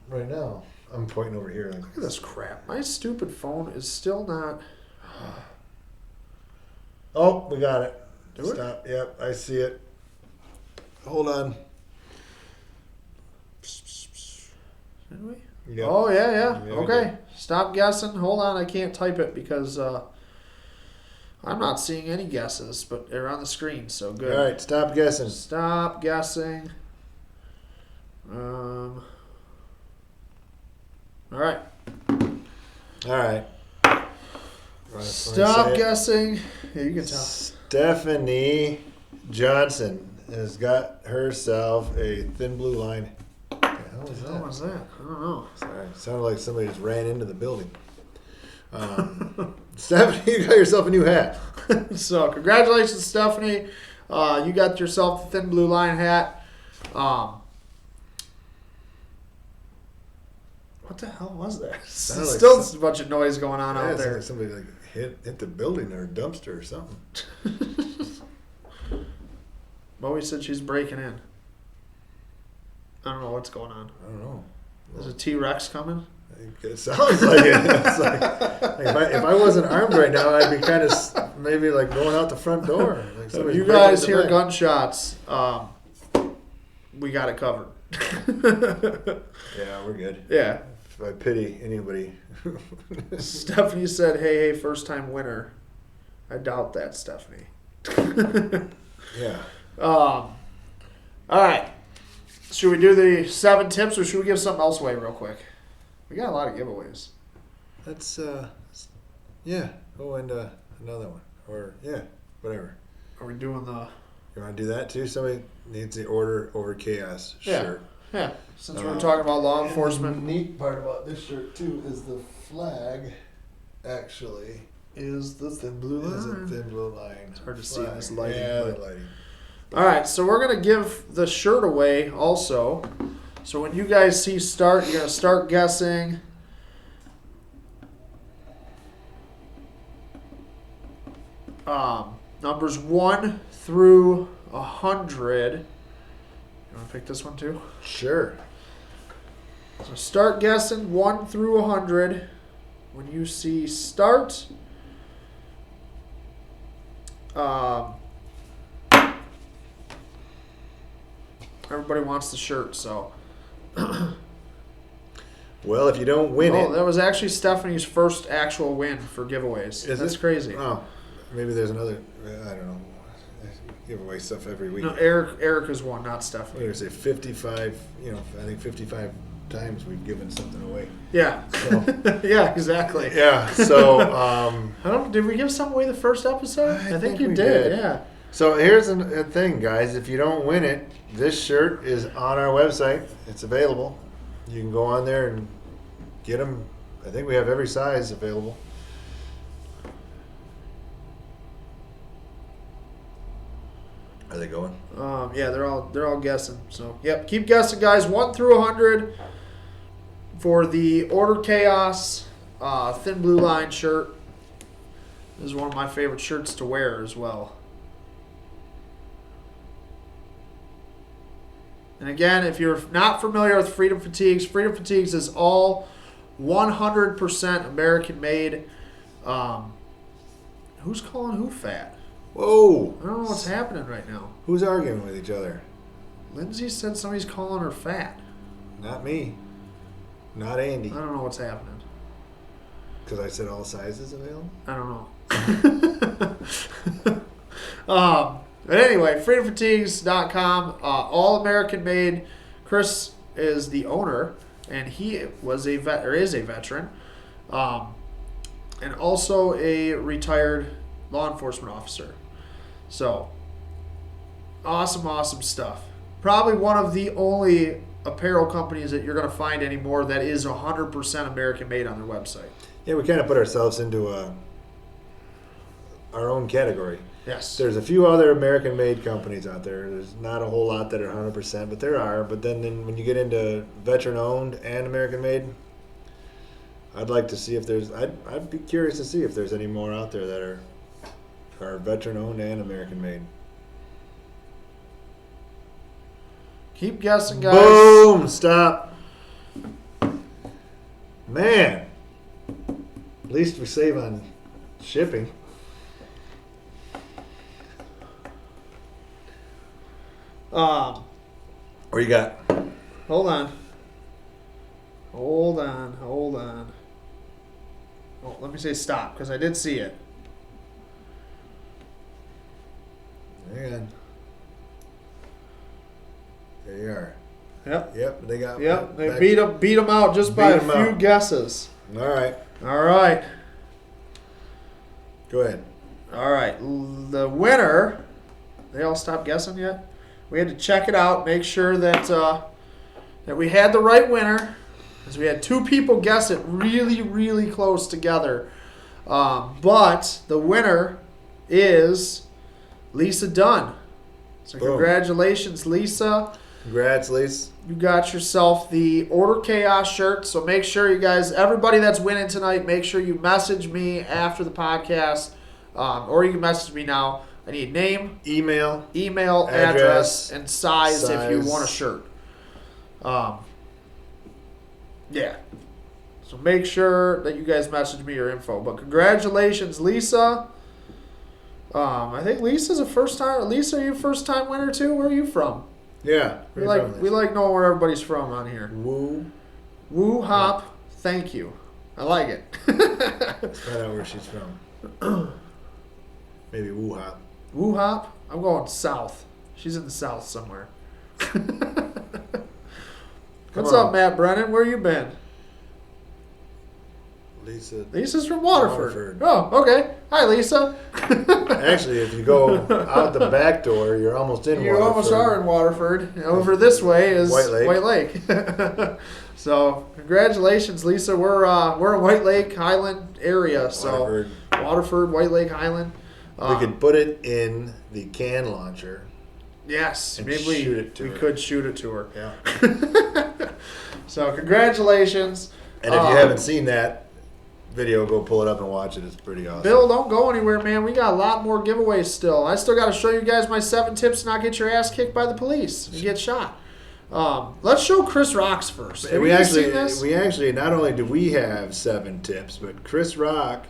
right now. I'm pointing over here. Look at this crap. My stupid phone is still not... Oh, we got it. Stop. Yep, I see it. Hold on. Did we? Yep. Oh, yeah. Okay. Stop guessing. Hold on. I can't type it because I'm not seeing any guesses, but they're on the screen, so good. All right, stop guessing. Stop guessing. All right. Stop guessing. Yeah, you can tell. Stephanie Johnson has got herself a thin blue line. What the hell was that? What was that? I don't know. Sorry. It sounded like somebody just ran into the building. Stephanie, you got yourself a new hat. So, congratulations, Stephanie. You got yourself the thin blue line hat. What the hell was that? Still a bunch of noise going on out there. Like somebody hit the building or a dumpster or something. Bowie said she's breaking in. I don't know what's going on. I don't know. Is a T-Rex coming? It sounds like it. It's like if I wasn't armed right now, I'd be kind of maybe like going out the front door. Like If you guys hear gunshots, we got it covered. Yeah, we're good. Yeah. If I pity anybody. Stephanie said, hey, first time winner. I doubt that, Stephanie. Yeah. All right. Should we do the 7 tips or should we give something else away real quick? We got a lot of giveaways. Let's, yeah, go into another one. Or, yeah, whatever. Are we doing the... You want to do that too? Somebody needs the Order Over Chaos shirt. Yeah. Since we're talking about law enforcement. The neat part about this shirt too is the flag actually is the thin blue line. Is a thin blue line. It's hard to see in this lighting. Yeah, the lighting. All right, so we're going to give the shirt away also. So when you guys see start, you're going to start guessing. Numbers 1 through 100. You want to pick this one too? Sure. So start guessing 1 through 100. When you see start, everybody wants the shirt, so. Well, if you don't win it. That was actually Stephanie's first actual win for giveaways. That's crazy. Oh, maybe there's another. I don't know. Give away stuff every week. No, Erica's won, not Stephanie. There's a 55. I think 55 times we've given something away. Yeah. So. Yeah, exactly. Yeah. So. Did we give something away the first episode? I think you did. Yeah. So here's a thing, guys. If you don't win it, this shirt is on our website. It's available. You can go on there and get them. I think we have every size available. Are they going? Yeah, they're all guessing. So yep, keep guessing, guys. 1 through 100 for the Order Chaos thin blue line shirt. This is one of my favorite shirts to wear as well. And again, if you're not familiar with Freedom Fatigues is all 100% American made. Who's calling who fat? Whoa! I don't know what's happening right now. Who's arguing with each other? Lindsay said somebody's calling her fat. Not me. Not Andy. I don't know what's happening. Because I said all sizes available? I don't know. But anyway, freedomfatigues.com, all American made. Chris is the owner, and he was is a veteran, and also a retired law enforcement officer. So, awesome stuff. Probably one of the only apparel companies that you're going to find anymore that is 100% American made on their website. Yeah, we kind of put ourselves into our own category. Yes. There's a few other American-made companies out there. There's not a whole lot that are 100%, but there are. But then when you get into veteran-owned and American-made, I'd like to see if there's. I'd be curious to see if there's any more out there that are veteran-owned and American-made. Keep guessing, guys. Boom! Stop. Man. At least we save on shipping. What you got? Hold on. Oh, let me say stop, because I did see it. Hang on. There you are. Yep. Yep, they got. Yep, they beat them out just by a few guesses. All right. Go ahead. All right. The winner. They all stopped guessing yet? We had to check it out, make sure that that we had the right winner, because we had 2 people guess it really close together. But the winner is Lisa Dunn. So congratulations, Lisa. Congrats, Lisa. You got yourself the Order Chaos shirt. So make sure you guys, everybody that's winning tonight, make sure you message me after the podcast, or you can message me now. I need name, email, address, and size if you want a shirt. Yeah. So make sure that you guys message me your info. But congratulations, Lisa. I think Lisa's a first time. Lisa, are you a first time winner too? Where are you from? Yeah. We like knowing where everybody's from on here. Woo hop. Yeah. Thank you. I like it. Let's find out where she's from. Maybe Woo hop. Woo hop. I'm going south. She's in the south somewhere. What's up, Matt Brennan? Where you been? Lisa's from Waterford. Oh, okay. Hi, Lisa. Actually, if you go out the back door, you're almost in Waterford. You almost are in Waterford. Over this way is White Lake. So, congratulations, Lisa. We're in White Lake Highland area. So, Waterford, White Lake Highland. We could put it in the can launcher. Yes, maybe we could shoot it to her. Yeah. So, congratulations. And if you haven't seen that video, go pull it up and watch it. It's pretty awesome. Bill, don't go anywhere, man. We got a lot more giveaways still. I still got to show you guys my 7 tips to not get your ass kicked by the police and get shot. Let's show Chris Rock's first. Have you seen this? We actually, not only do we have 7 tips, but Chris Rock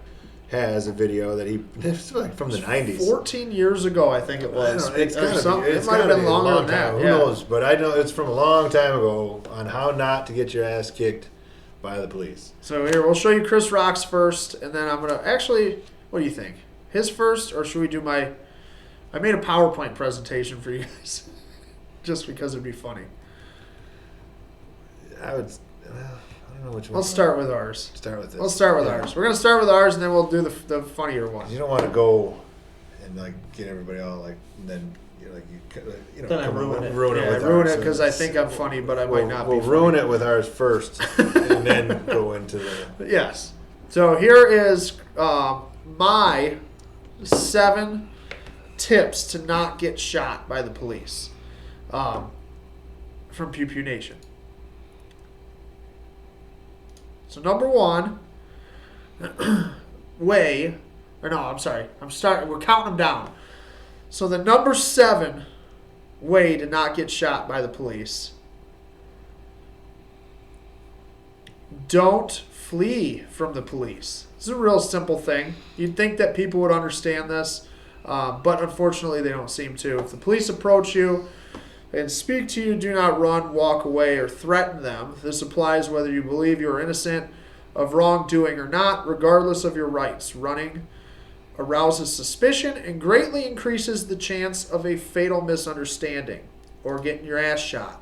has a video that it's like from the 90s. 14 years ago, I think it was. It might have been longer than that. Who knows? But I know it's from a long time ago on how not to get your ass kicked by the police. So here, we'll show you Chris Rock's first, and then I'm going to actually, what do you think? His first, or should we do I made a PowerPoint presentation for you guys just because it'd be funny. I don't know which one. Let's start with ours. Start with this. Let's start with ours. We're going to start with ours, and then we'll do the funnier one. You don't want to go and get everybody all and then then I ruin it. Ruin it because I think I'm funny, but I might not be. We'll ruin it with ours first, and then go into the. Yes. So here is my 7 tips to not get shot by the police from Pew Pew Nation. So number 1, we're counting them down. So the number 7 way to not get shot by the police: don't flee from the police. It's a real simple thing. You'd think that people would understand this, but unfortunately they don't seem to. If the police approach you and speak to you, do not run, walk away, or threaten them. This applies whether you believe you are innocent of wrongdoing or not, regardless of your rights. Running arouses suspicion and greatly increases the chance of a fatal misunderstanding or getting your ass shot.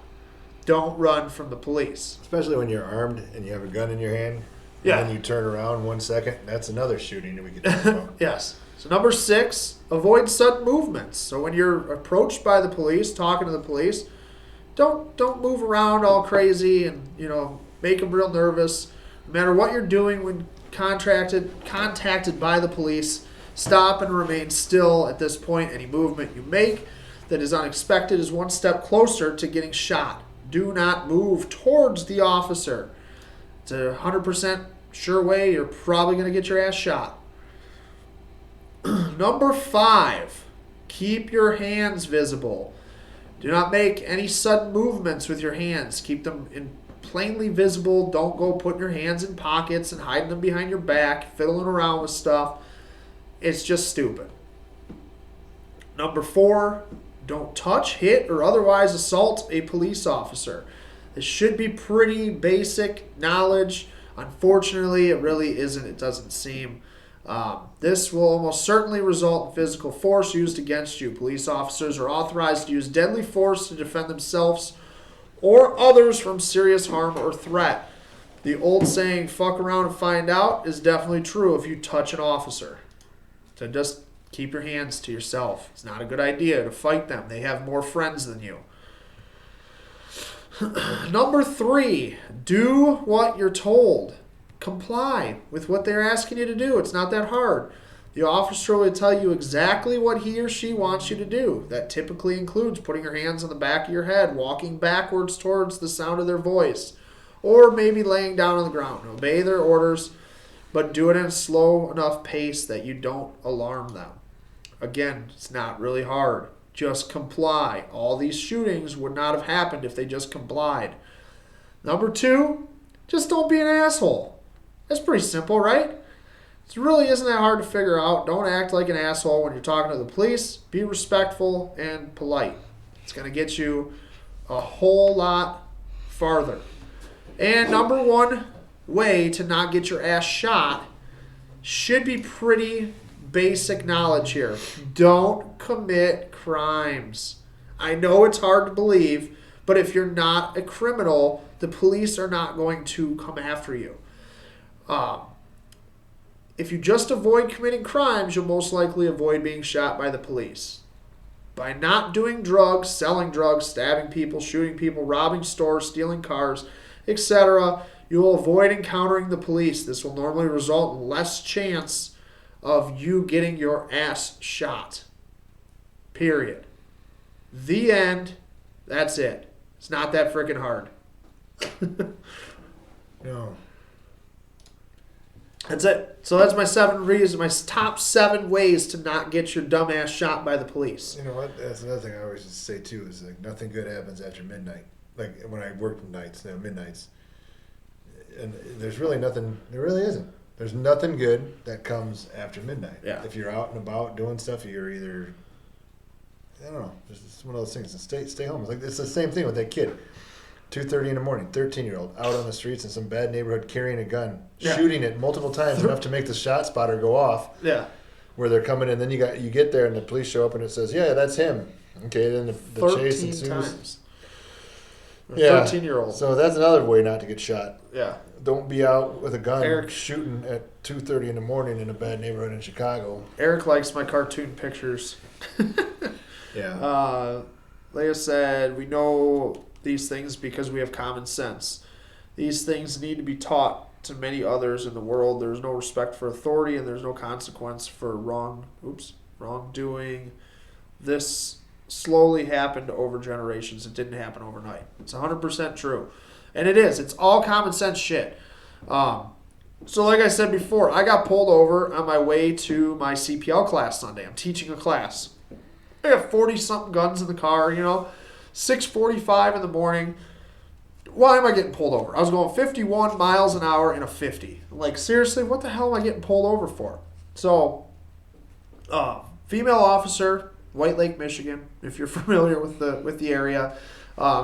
Don't run from the police. Especially when you're armed and you have a gun in your hand. Yeah. And then you turn around 1 second. That's another shooting that we could talk about. Yes. So number 6, avoid sudden movements. So when you're approached by the police, talking to the police, don't move around all crazy and make them real nervous. No matter what you're doing when contacted by the police, stop and remain still at this point. Any movement you make that is unexpected is 1 step closer to getting shot. Do not move towards the officer. It's a 100% sure way you're probably going to get your ass shot. Number 5, keep your hands visible. Do not make any sudden movements with your hands. Keep them plainly visible. Don't go putting your hands in pockets and hiding them behind your back, fiddling around with stuff. It's just stupid. Number 4, don't touch, hit, or otherwise assault a police officer. This should be pretty basic knowledge. Unfortunately, it really isn't. It doesn't seem. This will almost certainly result in physical force used against you. Police officers are authorized to use deadly force to defend themselves or others from serious harm or threat. The old saying, fuck around and find out, is definitely true if you touch an officer. So just keep your hands to yourself. It's not a good idea to fight them. They have more friends than you. Number 3, do what you're told. Comply with what they're asking you to do. It's not that hard. The officer will tell you exactly what he or she wants you to do. That typically includes putting your hands on the back of your head, walking backwards towards the sound of their voice, or maybe laying down on the ground. Obey their orders, but do it in a slow enough pace that you don't alarm them. Again, it's not really hard. Just comply. All these shootings would not have happened if they just complied. Number 2, just don't be an asshole. That's pretty simple, right? It really isn't that hard to figure out. Don't act like an asshole when you're talking to the police. Be respectful and polite. It's going to get you a whole lot farther. And number one way to not get your ass shot should be pretty basic knowledge here. Don't commit crimes. I know it's hard to believe, but if you're not a criminal, the police are not going to come after you. If you just avoid committing crimes, you'll most likely avoid being shot by the police. By not doing drugs, selling drugs, stabbing people, shooting people, robbing stores, stealing cars, etc., you will avoid encountering the police. This will normally result in less chance of you getting your ass shot. Period. The end. That's it. It's not that freaking hard. No. That's it. So that's my 7 reasons, my top 7 ways to not get your dumb ass shot by the police. You know what? That's another thing I always say too, is like nothing good happens after midnight. Like when I worked nights, midnights. And there's really nothing, there really isn't. There's nothing good that comes after midnight. Yeah. If you're out and about doing stuff, you're either, I don't know, it's one of those things. Stay home. It's the same thing with that kid. 2:30 in the morning, 13-year-old, out on the streets in some bad neighborhood carrying a gun, shooting it multiple times enough to make the shot spotter go off. Yeah. Where they're coming in, then you get there and the police show up and it says, yeah, that's him. Okay, then the chase ensues. 13 times. Yeah. 13-year-old. So that's another way not to get shot. Yeah. Don't be out with a gun Eric, shooting at 2:30 in the morning in a bad neighborhood in Chicago. Eric likes my cartoon pictures. Yeah. Like I said, we know these things because we have common sense. These things need to be taught to many others in the world. There's no respect for authority and there's no consequence for wrongdoing. This slowly happened over generations. It didn't happen overnight. It's 100% true. And it is. It's all common sense shit. So like I said before, I got pulled over on my way to my CPL class Sunday. I'm teaching a class. I got 40-something guns in the car, 6:45 in the morning. Why am I getting pulled over? I was going 51 miles an hour in a 50. Like, seriously, what the hell am I getting pulled over for? So, female officer, White Lake, Michigan, if you're familiar with the area.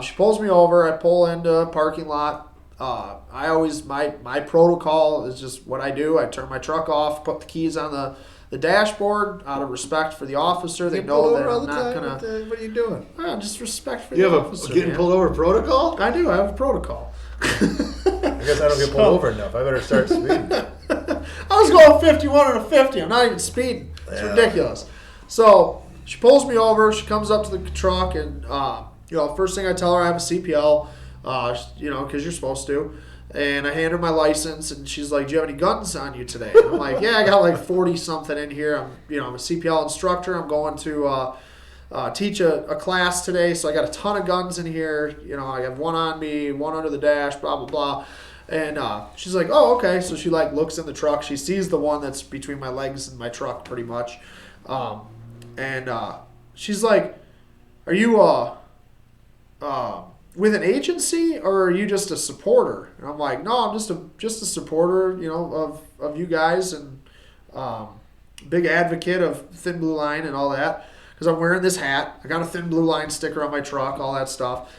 She pulls me over. I pull into a parking lot. I always, my protocol is just what I do. I turn my truck off, put the keys on the dashboard out of respect for the officer. They know that I'm not going to... What are you doing? Just respect for the officer. You have a getting pulled over protocol? I do. I have a protocol. I guess I don't get pulled over enough. I better start speeding. I was going 51 and a 50. I'm not even speeding. It's ridiculous. So she pulls me over. She comes up to the truck and, first thing I tell her I have a CPL, because you're supposed to. And I hand her my license, and she's like, "Do you have any guns on you today?" And I'm like, "Yeah, I got like 40-something in here. I'm a CPL instructor. I'm going to teach a class today, so I got a ton of guns in here. I have one on me, one under the dash, blah blah blah." And she's like, "Oh, okay." So she looks in the truck. She sees the one that's between my legs and my truck, pretty much. And she's like, "Are you with an agency, or are you just a supporter?" And I'm like, "No, I'm just a supporter, of you guys, and big advocate of Thin Blue Line and all that, because I'm wearing this hat. I got a Thin Blue Line sticker on my truck, all that stuff."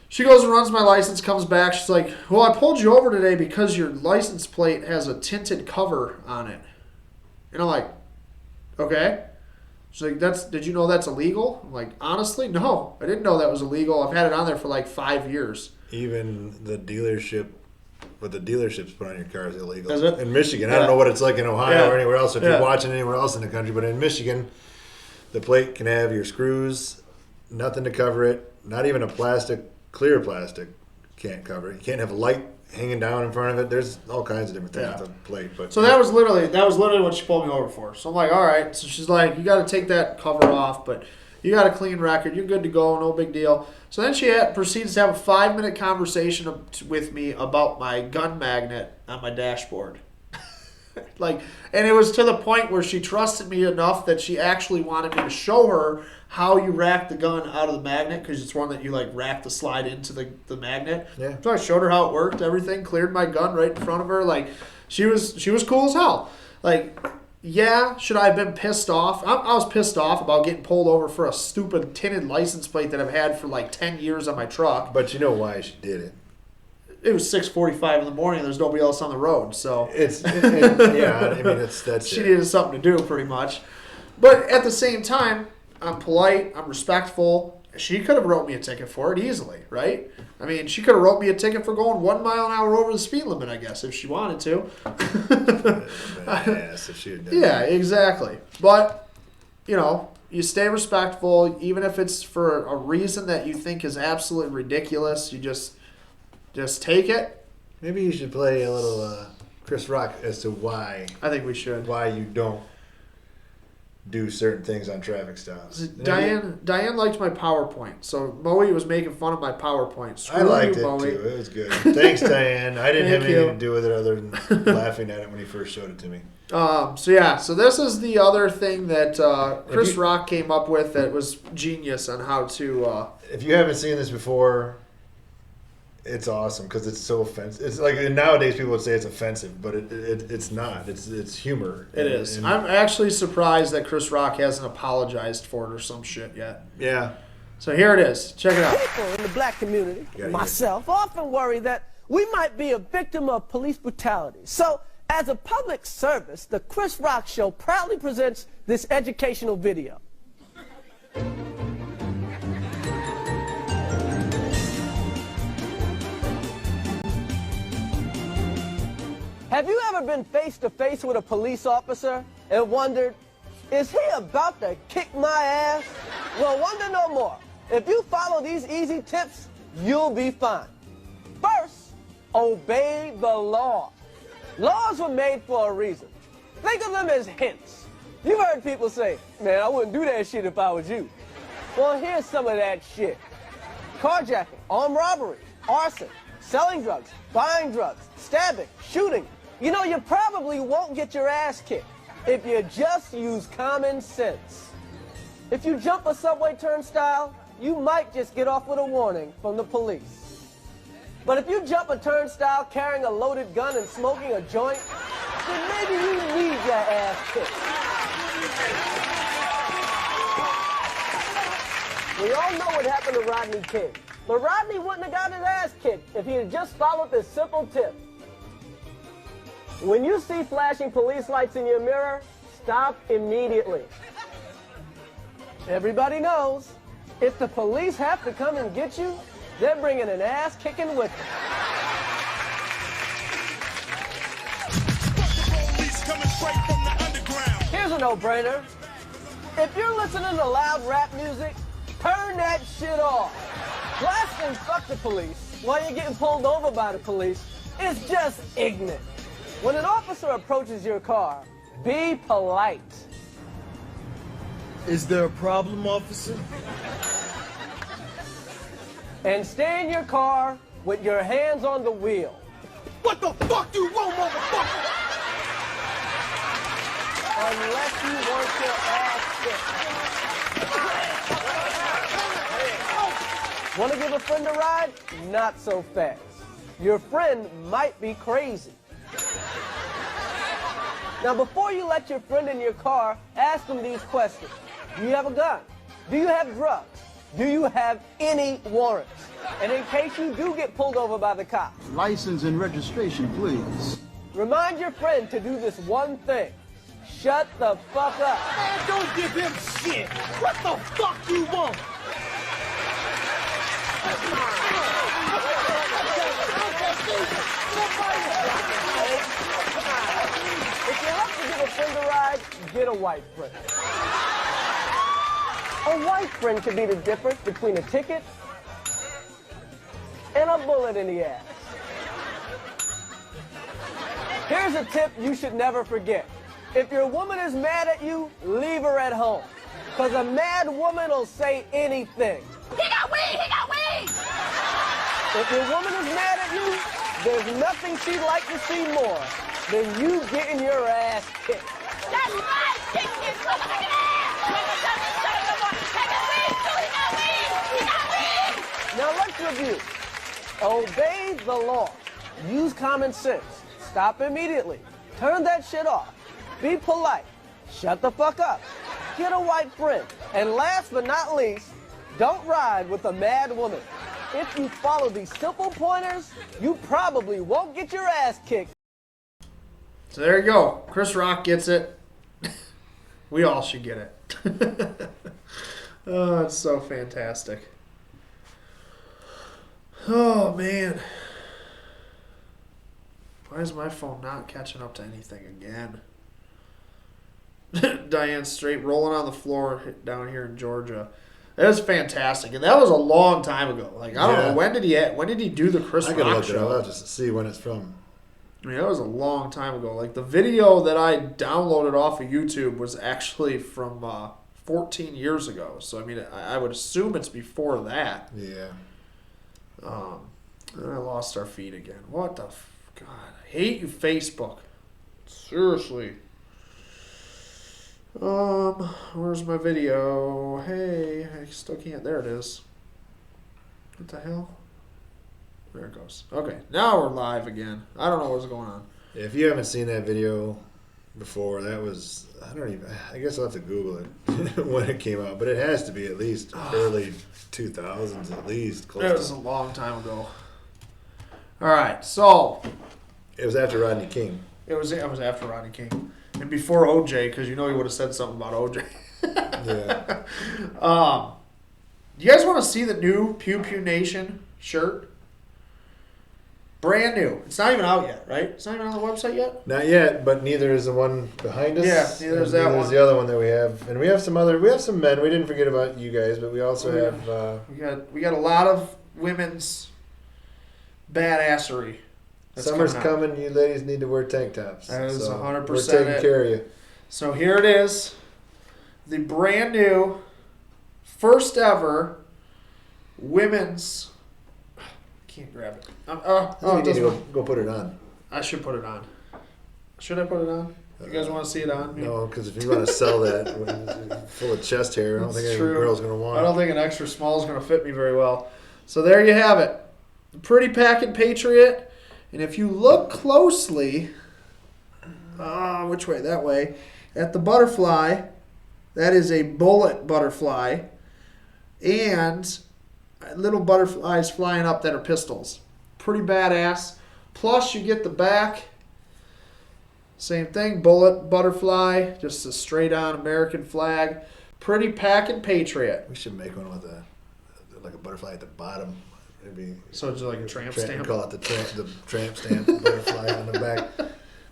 She goes and runs my license, comes back. She's like, "Well, I pulled you over today because your license plate has a tinted cover on it." And I'm like, "Okay." She's like, did you know that's illegal? I'm like, honestly, no. I didn't know that was illegal. I've had it on there for like 5 years. Even the dealership, what the dealerships put on your car is illegal. Is it? In Michigan. I don't know what it's like in Ohio or anywhere else, if you're Yeah. watching anywhere else in the country, but in Michigan, the plate can have your screws, nothing to cover it, not even clear plastic can't cover it. You can't have a light hanging down in front of it. There's all kinds of different things with the plate. But so that was literally what she pulled me over for. So I'm like, all right. So she's like, "You got to take that cover off, but you got a clean record. You're good to go. No big deal." So then she proceeds to have a 5-minute conversation with me about my gun magnet on my dashboard. And it was to the point where she trusted me enough that she actually wanted me to show her how you rack the gun out of the magnet, because it's one that you rack the slide into the magnet. Yeah. So I showed her how it worked. Everything, cleared my gun right in front of her. She was cool as hell. Like, yeah, should I have been pissed off? I was pissed off about getting pulled over for a stupid tinted license plate that I've had for like 10 years on my truck. But you know why she did it. It was 6:45 in the morning. There's nobody else on the road, so yeah. I mean, that's she needed something to do, pretty much. But at the same time, I'm polite. I'm respectful. She could have wrote me a ticket for it easily, right? I mean, she could have wrote me a ticket for going 1 mile an hour over the speed limit, I guess, if she wanted to. Yes, if she had done Yeah, exactly. But, you know, you stay respectful, even if it's for a reason that you think is absolutely ridiculous. You just take it. Maybe you should play a little Chris Rock as to why. I think we should. Why you don't do certain things on traffic stops. Diane liked my PowerPoint, so Moe was making fun of my PowerPoint. Screw I liked you, it Moe. too. It was good. Thanks, Diane. I didn't have Thank anything you. to do with it other than laughing at it when he first showed it to me. So this is the other thing that Chris Rock came up with that was genius on how to. If you haven't seen this before, it's awesome because it's so offensive. It's like nowadays people would say it's offensive, but it's not. It's humor. It is. I'm actually surprised that Chris Rock hasn't apologized for it or some shit yet. Yeah. So here it is. Check it out. People in the black community, myself, often worry that we might be a victim of police brutality. So, as a public service, the Chris Rock Show proudly presents this educational video. Have you ever been face to face with a police officer and wondered, is he about to kick my ass? Well, wonder no more. If you follow these easy tips, you'll be fine. First, obey the law. Laws were made for a reason. Think of them as hints. You've heard people say, man, I wouldn't do that shit if I was you. Well, here's some of that shit. Carjacking, armed robbery, arson, selling drugs, buying drugs, stabbing, shooting. You know, you probably won't get your ass kicked if you just use common sense. If you jump a subway turnstile, you might just get off with a warning from the police. But if you jump a turnstile carrying a loaded gun and smoking a joint, then maybe you need your ass kicked. We all know what happened to Rodney King. But Rodney wouldn't have got his ass kicked if he had just followed this simple tip. When you see flashing police lights in your mirror, stop immediately. Everybody knows, if the police have to come and get you, they're bringing an ass kicking with them. Here's a no-brainer. If you're listening to loud rap music, turn that shit off. Blasting "fuck the police" while you're getting pulled over by the police is just ignorant. When an officer approaches your car, be polite. Is there a problem, officer? And stay in your car with your hands on the wheel. What the fuck you want, motherfucker? Unless you want your ass kicked. Want to give a friend a ride? Not so fast. Your friend might be crazy. Now, before you let your friend in your car, ask them these questions. Do you have a gun? Do you have drugs? Do you have any warrants? And in case you do get pulled over by the cops, License and registration, please. remind your friend to do this one thing. Shut the fuck up. Man, don't give him shit. What the fuck you want? If you have to give a friend a ride, get a white friend. A white friend could be the difference between a ticket and a bullet in the ass. Here's a tip you should never forget. If your woman is mad at you, leave her at home. Because a mad woman will say anything. He got weed! He got weed! If your woman is mad at you, there's nothing she'd like to see more than you getting your ass kicked. That's right! Kick his fucking ass! He got weed! Now let's review. Obey the law. Use common sense. Stop immediately. Turn that shit off. Be polite. Shut the fuck up. Get a white friend. And last but not least, don't ride with a mad woman. If you follow these simple pointers, you probably won't get your ass kicked. So there you go. Chris Rock gets it. We all should get it. Oh, it's so fantastic. Oh, man. Why is my phone not catching up to anything again? Diane straight rolling on the floor down here in Georgia. That was fantastic, and that was a long time ago. Like I don't know when did he do the Chris Rock show? I gotta look it up just to see when it's from. I mean, that was a long time ago. Like the video that I downloaded off of YouTube was actually from 14 years ago. So I mean, I would assume it's before that. Yeah. And I lost our feed again. What the God? I hate you, Facebook. Seriously. Where's my video? Hey, I still can't. There it is. What the hell? There it goes. Okay, now we're live again. I don't know what's going on. If you haven't seen that video before, that was, I guess I'll have to Google it when it came out, but it has to be at least early 2000s at least. It was a long time ago. All right, so. It was after Rodney King. It was after Rodney King. And before OJ, because you know he would have said something about OJ. Yeah. You guys want to see the new Pew Pew Nation shirt? Brand new. It's not even out yet, right? It's not even on the website yet? Not yet, but neither is the one behind us. Yeah, neither is that one. Neither is the other one that we have. And we have some men. We didn't forget about you guys, but we also have... We got a lot of women's badassery. Summer's coming. You ladies need to wear tank tops. That is 100% we're taking care of you. So here it is. The brand new, first ever women's... Can't grab it. You need to go put it on. I should put it on. Should I put it on? You guys want to see it on? No, because if you want to sell that full of chest hair, I don't think any girl's going to want it. I don't think an extra small is going to fit me very well. So there you have it. The Pretty Packin' Patriot. And if you look closely, which way? That way. At the butterfly, that is a bullet butterfly. And little butterflies flying up that are pistols. Pretty badass. Plus you get the back. Same thing. Bullet, butterfly. Just a straight on American flag. Pretty Packin' Patriot. We should make one with like a butterfly at the bottom. Maybe so it's like a tramp stamp. Call it the tramp stamp butterfly on the back.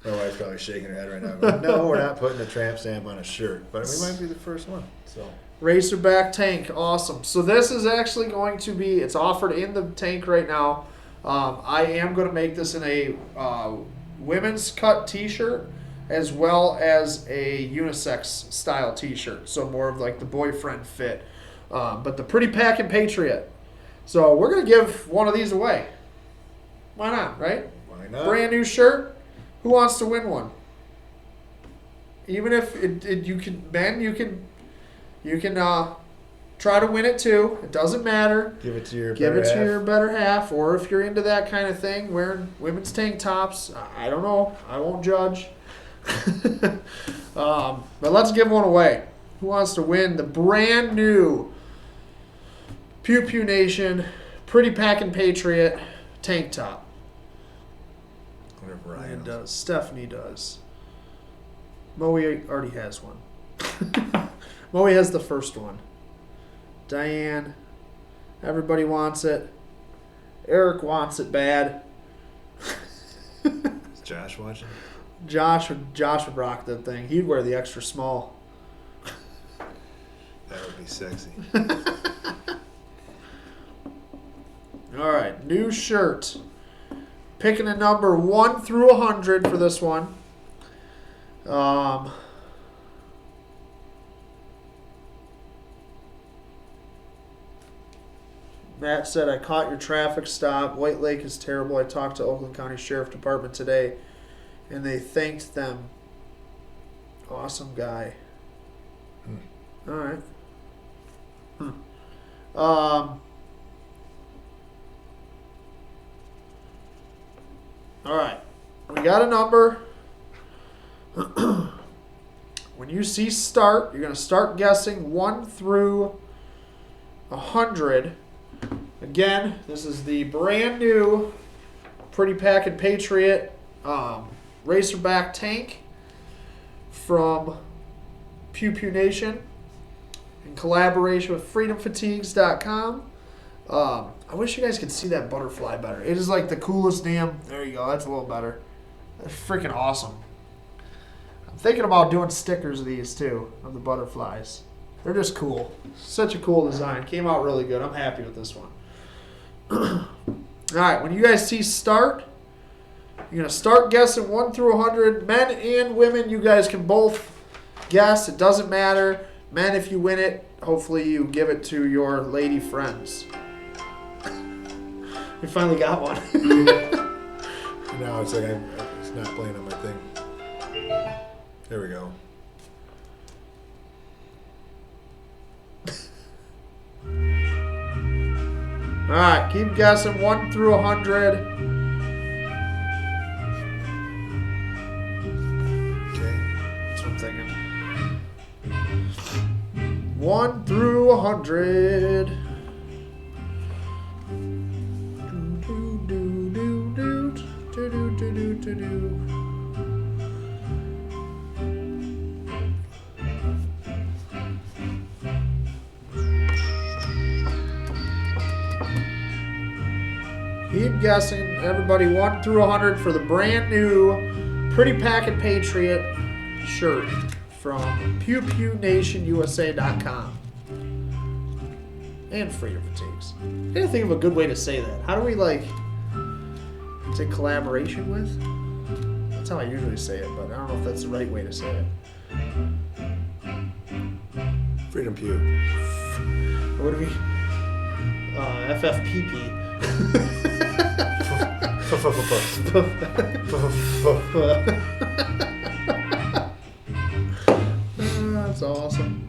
My wife's probably shaking her head right now. Going, no, we're not putting a tramp stamp on a shirt, but we might be the first one. So Racerback tank, awesome. So this is actually going to be. It's offered in the tank right now. I am going to make this in a women's cut T-shirt as well as a unisex style T-shirt. So more of like the boyfriend fit. But the Pretty Packin' Patriot. So we're going to give one of these away. Why not, right? Why not? Brand new shirt. Who wants to win one? Even if you can, Ben, you can try to win it too. It doesn't matter. Give it to your better half. Or if you're into that kind of thing, wearing women's tank tops, I don't know. I won't judge. But let's give one away. Who wants to win the brand new Pew Pew Nation Pretty Packin' Patriot tank top? Whatever Ryan does. Stephanie does. Moe already has one. Moe has the first one. Diane. Everybody wants it. Eric wants it bad. Is Josh watching? Josh would rock that thing. He'd wear the extra small. That would be sexy. All right, new shirt. Picking a number 1 through 100 for this one. Matt said, I caught your traffic stop. White Lake is terrible. I talked to Oakland County Sheriff Department today, and they thanked them. Awesome guy. All right. All right. We got a number. when you see start, you're going to start guessing 1 through 100. Again, this is the brand new Pretty Packin' Patriot Racerback tank from Pew Pew Nation in collaboration with freedomfatigues.com. I wish you guys could see that butterfly better. It is like the coolest damn... There you go. That's a little better. That's freaking awesome. I'm thinking about doing stickers of these too, of the butterflies. They're just cool. Such a cool design. Came out really good. I'm happy with this one. Alright, when you guys see start, you're going to start guessing 1 through 100. Men and women, you guys can both guess. It doesn't matter. Men, if you win it, hopefully you give it to your lady friends. We finally got one. Now it's like it's not playing on my thing. There we go. Alright, keep guessing 1 through 100. Okay. That's what I'm thinking. 1 through 100. Keep guessing, everybody, 1 through 100 for the brand new Pretty Packin' Patriot shirt from PewPewNationUSA.com and Freedom Fatigues. I gotta think of a good way to say that. How do we say collaboration with? That's how I usually say it, but I don't know if that's the right way to say it. Freedom Pew. What do we? FFPP. That's awesome.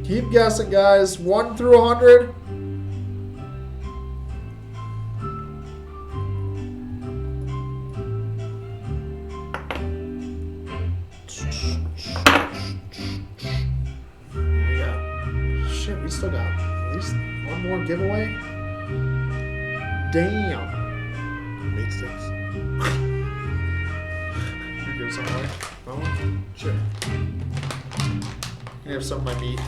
Keep guessing, guys. 1 through 100. We still got at least one more giveaway. Damn. Meat sticks. Can I give some away? Oh, sure. You can have some of my meat.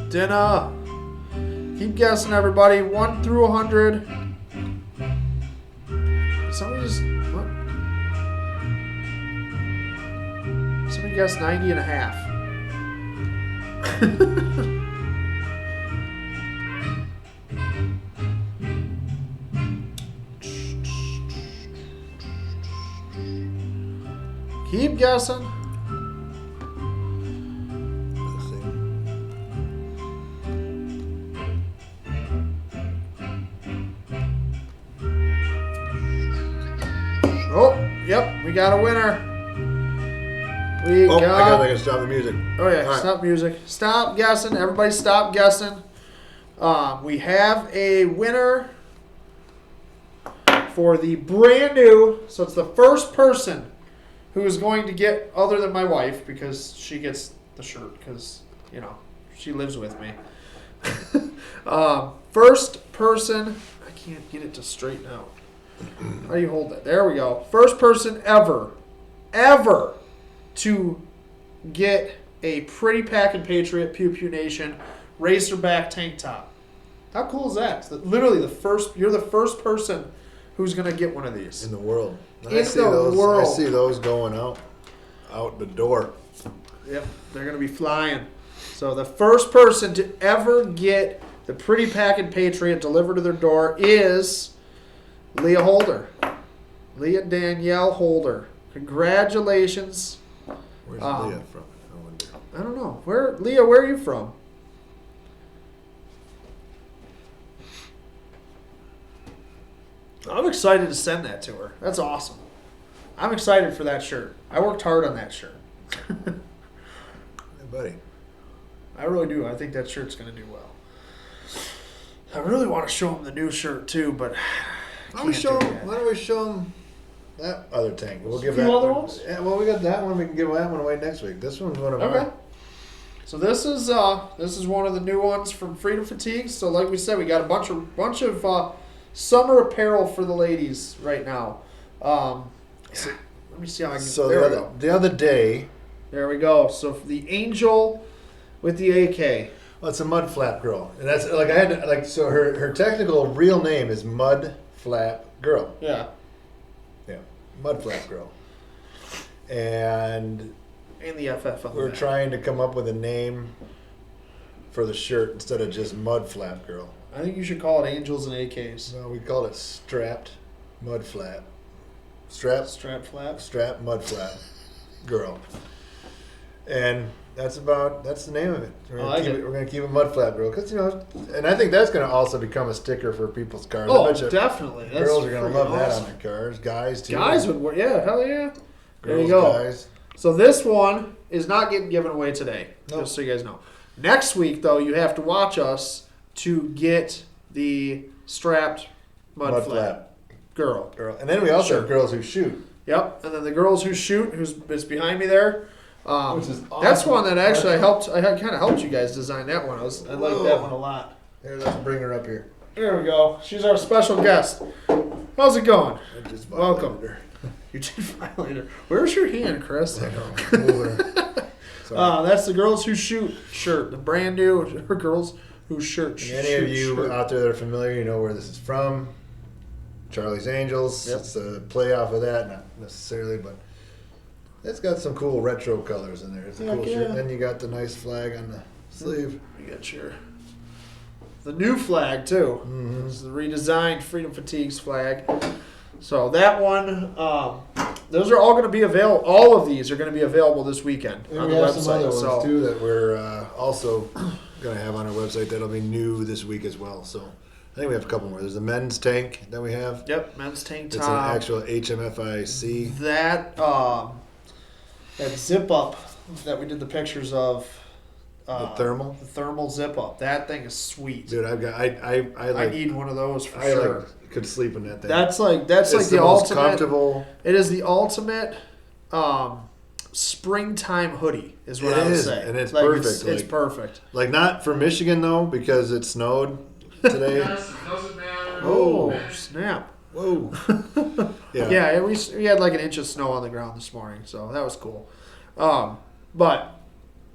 Dinner. Keep guessing, everybody. 1 through 100. Somebody just... What? Somebody guessed 90 and a half. Keep guessing. Oh, yep, we got a winner. I gotta stop the music. Oh yeah, right. Stop music. Stop guessing. Everybody stop guessing. We have a winner for the brand new, so it's the first person who is going to get, other than my wife, because she gets the shirt, because, you know, she lives with me. First person, I can't get it to straighten out. How do you hold that? There we go. First person ever to get a Pretty Packin' Patriot Pew Pew Nation Racerback tank top. How cool is that? It's literally you're the first person who's going to get one of these. In the world. I see those going out the door. Yep, they're going to be flying. So the first person to ever get the Pretty Packin' Patriot delivered to their door is Leah Holder. Leah Danielle Holder. Congratulations. Where's Leah from? I don't know. Leah, where are you from? I'm excited to send that to her. That's awesome. I'm excited for that shirt. I worked hard on that shirt. Hey, buddy. I really do. I think that shirt's going to do well. I really want to show him the new shirt too, but Why don't we show them that other tank? We'll give few that other ones? Yeah, well, we got that one. We can give that one away next week. This one's one of Okay. our. So this is one of the new ones from Freedom Fatigues. So like we said, we got a bunch of summer apparel for the ladies right now. So let me see how I can. So there we go. the other day. There we go. So for the Angel with the AK. Well, it's a mud flap girl, and that's like I had to, like so her technical real name is Mud Flap Girl. Yeah. Yeah, Mud Flap Girl. And the FF on the we're back. trying to come up with a name for the shirt instead of just Mud Flap Girl. I think you should call it Angels and AKs. No, we call it Strapped Mud Flap. Strap flap. Strap Mud Flap Girl. And that's the name of it. We're gonna keep it Mud Flap Girl because and I think that's gonna also become a sticker for people's cars. Oh, I bet you definitely. Girls are gonna love that awesome. on their cars. Guys too. Guys would wear, yeah, hell yeah. There Girls, you go. guys. So this one is not getting given away today, Nope. just so you guys know. Next week, though, you have to watch us to get the strapped mud flap girl. And then we also Sure. have girls who shoot. Yep, and then the girls who shoot, is behind me there. Which is That's awesome. one that actually I kind of helped you guys design that one. I like that one a lot. Here, let's bring her up here. There we go. She's our special guest. How's it going? I just Welcome. violated her. You did violate her. Where's your hand, Chris? I know. Move her. That's the Girls Who Shoot shirt. The brand new Girls Who Shoot. And any of you out there that are familiar, you know where this is from. Charlie's Angels. Yep. It's a play off of that, not necessarily, but it's got some cool retro colors in there. It's a cool shirt. Then you got the nice flag on the sleeve. You got the new flag too. Mm-hmm. It's the redesigned Freedom Fatigues flag. So that one, those are all going to be available. All of these are going to be available this weekend And on we the have website. some other so ones too that we're also going to have on our website that'll be new this week as well. So I think we have a couple more. There's a men's tank that we have. Yep, men's tank top. It's an actual HMFIC. That that zip up that we did the pictures of. The thermal. The thermal zip up. That thing is sweet. Dude, I've got. I need one of those for I sure. Could sleep in that thing. That's like the most ultimate comfortable. It is the ultimate springtime hoodie, is what I would say. And it's like, perfect. It's perfect. Like not for Michigan though, because it snowed today. Oh snap! Whoa. Yeah. We had like an inch of snow on the ground this morning, so that was cool. But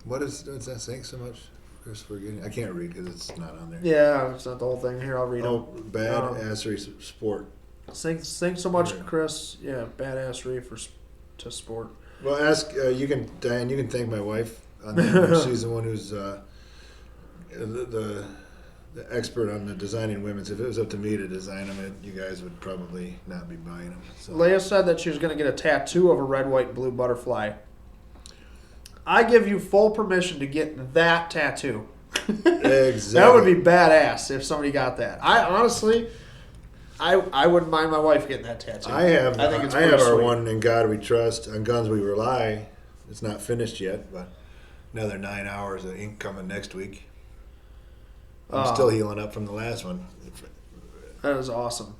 what's that saying so much? Chris, forgetting. I can't read because it's not on there. Yeah, it's not the whole thing. Here, I'll read them. Bad assery sport. Thanks so much, Chris. Yeah, badassery to sport. Well, ask Diane. You can thank my wife on that. She's the one who's the expert on the designing women's. If it was up to me to design them, you guys would probably not be buying them. So. Leia said that she was going to get a tattoo of a red, white, and blue butterfly. I give you full permission to get that tattoo. Exactly. That would be badass if somebody got that. I honestly, I wouldn't mind my wife getting that tattoo. I think it's I have our sweet. one In God We Trust, On Guns We Rely. It's not finished yet, but another 9 hours of ink coming next week. I'm still healing up from the last one. That is awesome.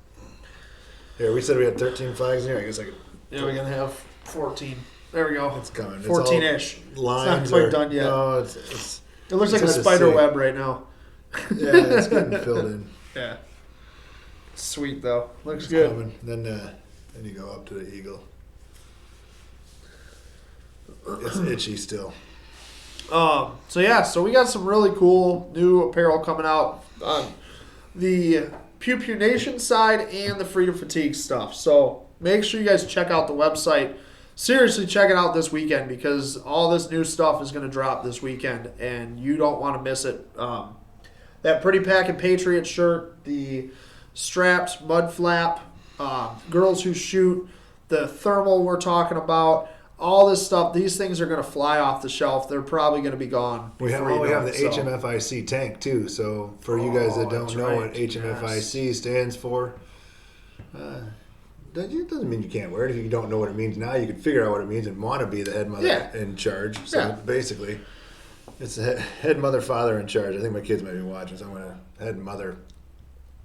Here, we said we had 13 flags in here. I guess I could. Yeah, we're gonna have 14. There we go. It's coming. 14-ish. Lines it's not quite are, done yet. No, it looks like a spider web right now. Yeah, it's getting filled in. Yeah. Sweet though. Looks It's good. Coming. Then you go up to the eagle. It's itchy still. So we got some really cool new apparel coming out on the Pew Pew Nation side and the Freedom Fatigue stuff. So make sure you guys check out the website. Seriously, check it out this weekend because all this new stuff is going to drop this weekend, and you don't want to miss it. That Pretty Packin' Patriot shirt, the strapped mud flap, Girls Who Shoot, the thermal we're talking about, all this stuff. These things are going to fly off the shelf. They're probably going to be gone. We have the HMFIC tank too. So for you guys that don't know what HMFIC stands for, that doesn't mean you can't wear it. If you don't know what it means now, you can figure out what it means and want to be the head mother in charge. So basically, it's the head mother, father in charge. I think my kids might be watching, so I'm going to head mother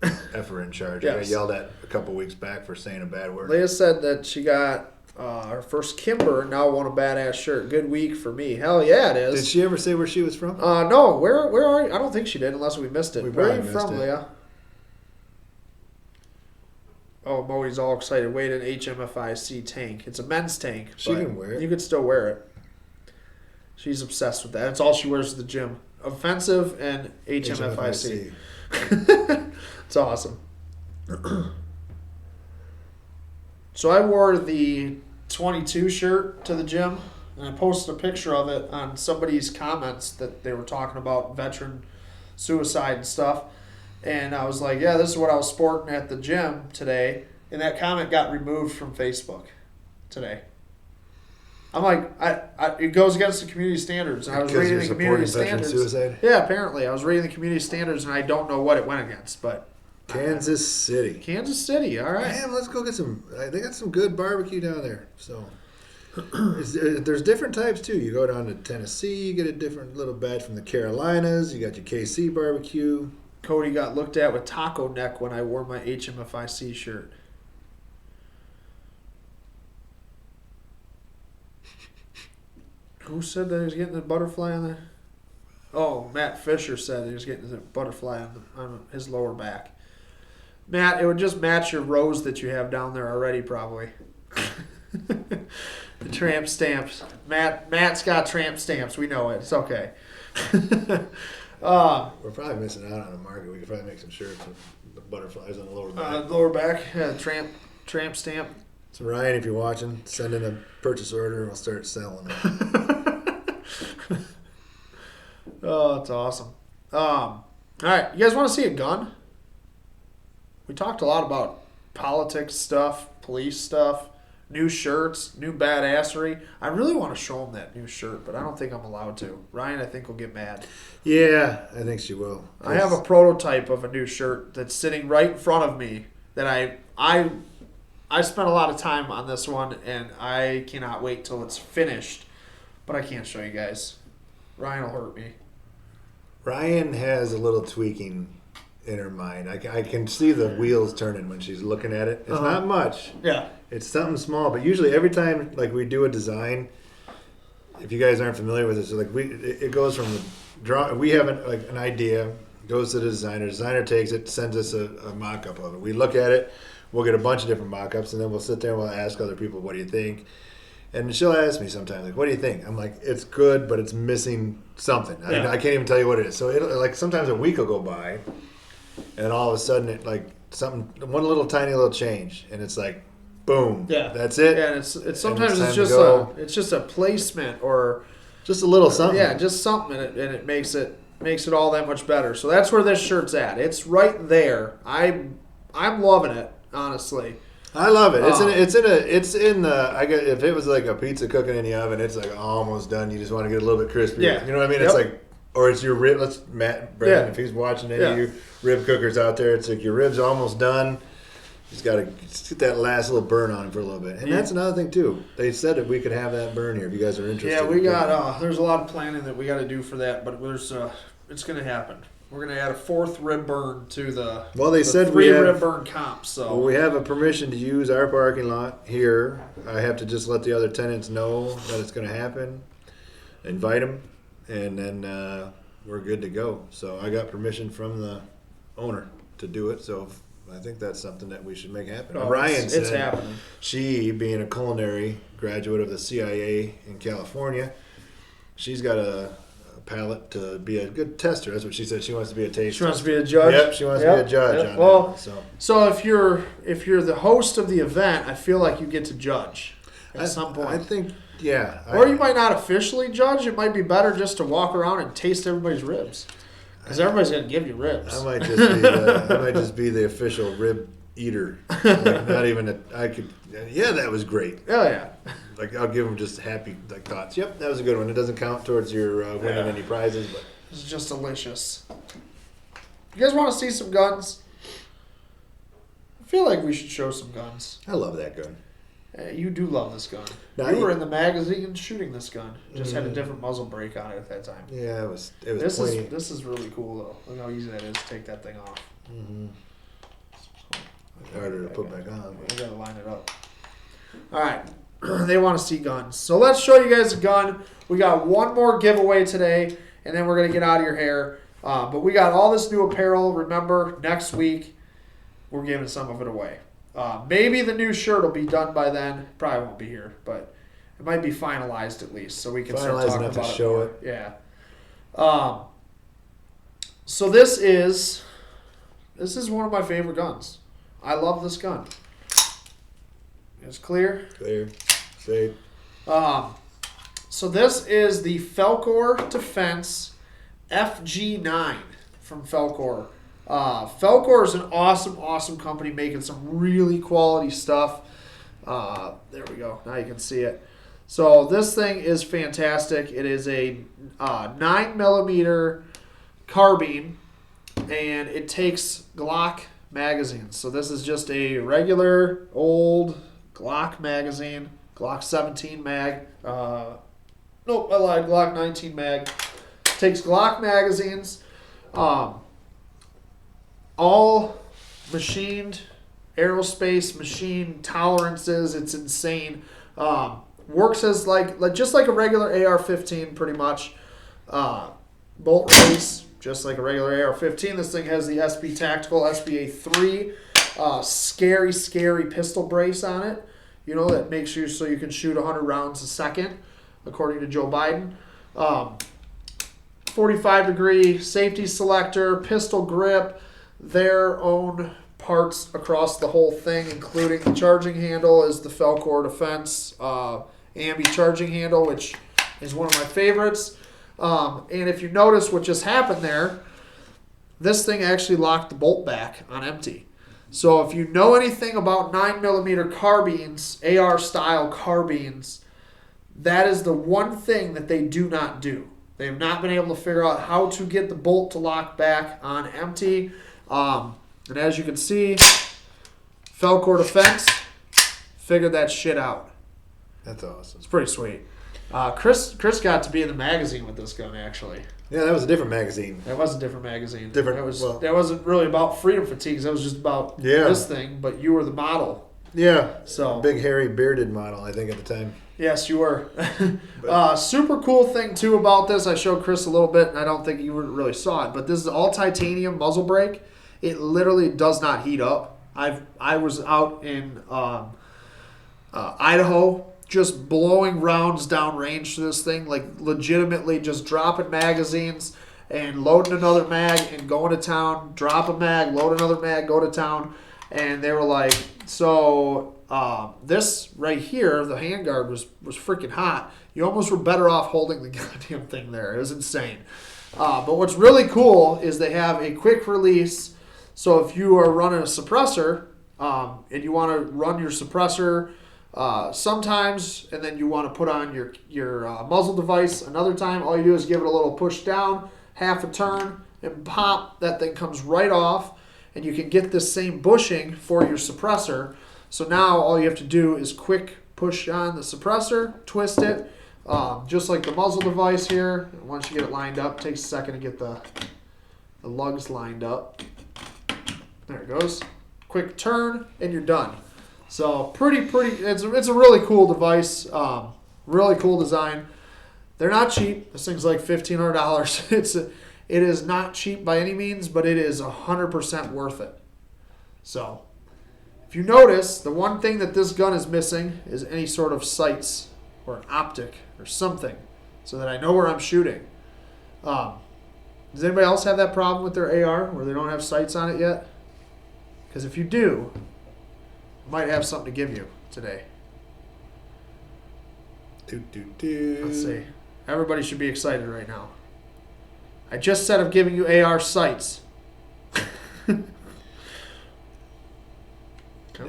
effer in charge. Yes. I got yelled at a couple weeks back for saying a bad word. Leah said that she got her first Kimber, now won a badass shirt. Good week for me. Hell yeah, it is. Did she ever say where she was from? No. Where are you? I don't think she did, unless we missed it. Where are you from, Leah? Oh, Moe's all excited. Wait, an HMFIC tank. It's a men's tank. She can wear it. You could still wear it. She's obsessed with that. It's all she wears at the gym. Offensive and HMFIC. It's awesome. So I wore the 22 shirt to the gym, and I posted a picture of it on somebody's comments that they were talking about veteran suicide and stuff. And I was like, yeah, this is what I was sporting at the gym today. And that comment got removed from Facebook today. I'm like, it goes against the community standards. And I was reading the community standards. Suicide? Yeah, apparently. I was reading the community standards, and I don't know what it went against. But Kansas City. Kansas City, all right. Man, let's go get some. They got some good barbecue down there. So there's different types, too. You go down to Tennessee, you get a different little batch from the Carolinas. You got your KC barbecue. Cody got looked at with taco neck when I wore my HMFIC shirt. Who said that he was getting the butterfly on there? Oh, Matt Fisher said he was getting the butterfly on his lower back. Matt, it would just match your rose that you have down there already, probably. The tramp stamps. Matt's got tramp stamps. We know it. It's okay. We're probably missing out on a market. We could probably make some shirts with the butterflies on the lower back. Lower back, tramp stamp. So Ryan, if you're watching, send in a purchase order and we'll start selling it. Oh, that's awesome. All right, you guys want to see a gun? We talked a lot about politics stuff, police stuff, new shirts, new badassery. I really want to show them that new shirt, but I don't think I'm allowed to. Ryan, I think, will get mad. Yeah, I think she will. I have a prototype of a new shirt that's sitting right in front of me that I spent a lot of time on this one, and I cannot wait till it's finished. But I can't show you guys. Ryan will hurt me. Ryan has a little tweaking in her mind. I can see the wheels turning when she's looking at it. It's not much. Yeah. It's something small, but usually every time like we do a design, if you guys aren't familiar with this, like it goes from the draw. We have an idea, goes to the designer. The designer takes it, sends us a mock-up of it. We look at it. We'll get a bunch of different mock-ups, and then we'll sit there and we'll ask other people, what do you think? And she'll ask me sometimes, like, what do you think? I'm like, it's good, but it's missing something. Yeah. I can't even tell you what it is. So like sometimes a week will go by, and all of a sudden it one little tiny little change, and it's like, boom, that's it. Yeah, and it's sometimes it's just a placement or just a little something. Yeah, just something, and it makes it all that much better. So that's where this shirt's at. It's right there. I'm loving it, honestly. I love it. If it was like a pizza cooking in the oven, it's like almost done. You just want to get a little bit crispier. Yeah. You know what I mean? It's like, or it's your rib. Brandon, if he's watching any of you rib cookers out there, it's like your ribs are almost done. Just got to get that last little burn on it for a little bit. And that's another thing, too. They said that we could have that burn here if you guys are interested. Yeah, we got, there's a lot of planning that we got to do for that, but it's going to happen. We're going to add a fourth rib burn to the three rib burn comp. So we have a permission to use our parking lot here. I have to just let the other tenants know that it's going to happen, invite them, and then we're good to go. So I got permission from the owner to do it. So I think that's something that we should make happen. Ryan said it's happening. She, being a culinary graduate of the CIA in California, she's got a palate to be a good tester. That's what she said. She wants to be a taster. She wants to be a judge. Yep, she wants to be a judge on that. So if you're the host of the event, I feel like you get to judge at some point. I think, yeah. Or you might not officially judge. It might be better just to walk around and taste everybody's ribs, because everybody's gonna give you ribs. I might just be the official rib eater. Like, not even I could. Yeah, that was great. Oh yeah. Like I'll give them just happy thoughts. Yep, that was a good one. It doesn't count towards your winning any prizes, but it's just delicious. You guys want to see some guns? I feel like we should show some guns. I love that gun. You do love this gun. Now, you were in the magazine shooting this gun. Just had a different muzzle brake on it at that time. Yeah, it was. This is really cool though. Look how easy that is to take that thing off. Mm-hmm. Harder to put back on. I gotta line it up. All right. They want to see guns. So let's show you guys a gun. We got one more giveaway today, and then we're going to get out of your hair. But we got all this new apparel. Remember, next week, we're giving some of it away. Maybe the new shirt will be done by then. Probably won't be here, but it might be finalized at least, so we can start talking about it more. Yeah. So this is one of my favorite guns. I love this gun. It's clear? Clear. Safe. So this is the Felkor Defense FG9 from Felkor. Felkor is an awesome company making some really quality stuff. There we go. Now you can see it. So this thing is fantastic. It is a 9mm carbine, and it takes Glock magazines. So this is just a regular old Glock magazine, Glock 17 mag. Nope, I lied. Glock 19 mag. Takes Glock magazines, all machined aerospace machine tolerances. It's insane. Works as just like a regular AR-15 pretty much. Bolt release, just like a regular AR-15. This thing has the SB Tactical SBA-3 scary pistol brace on it. You know, that makes you so you can shoot 100 rounds a second, according to Joe Biden. 45-degree safety selector, pistol grip, their own parts across the whole thing, including the charging handle is the Felkor Defense ambi charging handle, which is one of my favorites. And if you notice what just happened there, this thing actually locked the bolt back on empty. So if you know anything about 9mm carbines, AR-style carbines, that is the one thing that they do not do. They have not been able to figure out how to get the bolt to lock back on empty. And as you can see, Felkor Defense figured that shit out. That's awesome. It's pretty sweet. Chris got to be in the magazine with this gun, actually. Yeah, that was a different magazine. That was a different magazine. Different. That wasn't really about freedom fatigues. That was just about this thing. But you were the model. Yeah. So big, hairy, bearded model, I think, at the time. Yes, you were. Super cool thing too about this. I showed Chris a little bit, and I don't think you really saw it. But this is all titanium muzzle brake. It literally does not heat up. I was out in Idaho, just blowing rounds downrange to this thing, like legitimately just dropping magazines and loading another mag and going to town, drop a mag, load another mag, go to town. And they were like, so this right here, the handguard was freaking hot. You almost were better off holding the goddamn thing there. It was insane. But what's really cool is they have a quick release. So if you are running a suppressor and you want to run your suppressor sometimes, and then you want to put on your muzzle device another time, all you do is give it a little push down, half a turn, and pop, that thing comes right off, and you can get this same bushing for your suppressor. So now all you have to do is quick push on the suppressor, twist it, just like the muzzle device here. And once you get it lined up, it takes a second to get the lugs lined up. There it goes. Quick turn, and you're done. So pretty. It's a really cool device. Really cool design. They're not cheap. This thing's like $1,500. It is not cheap by any means, but it is 100% worth it. So if you notice, the one thing that this gun is missing is any sort of sights or an optic or something, so that I know where I'm shooting. Does anybody else have that problem with their AR, where they don't have sights on it yet? Because if you do, I might have something to give you today. Let's see. Everybody should be excited right now. I just said I'm giving you AR sights. Come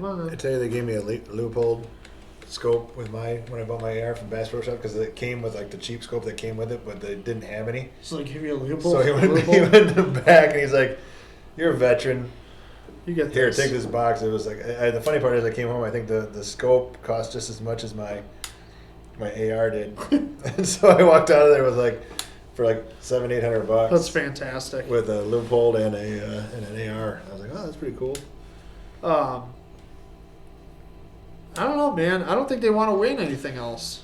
on. I tell you, they gave me a Leupold scope with when I bought my AR from Bass Pro Shop, because it came with like the cheap scope that came with it, but they didn't have any. So they gave you a Leupold. So he went in the back and he's like, "You're a veteran. You get here. this. Take this box." It was like the funny part is I came home. I think the scope cost just as much as my AR did, and so I walked out of there with for $700-800. That's fantastic. With a Leupold and an AR. I was like, oh, that's pretty cool. I don't know, man. I don't think they want to win anything else.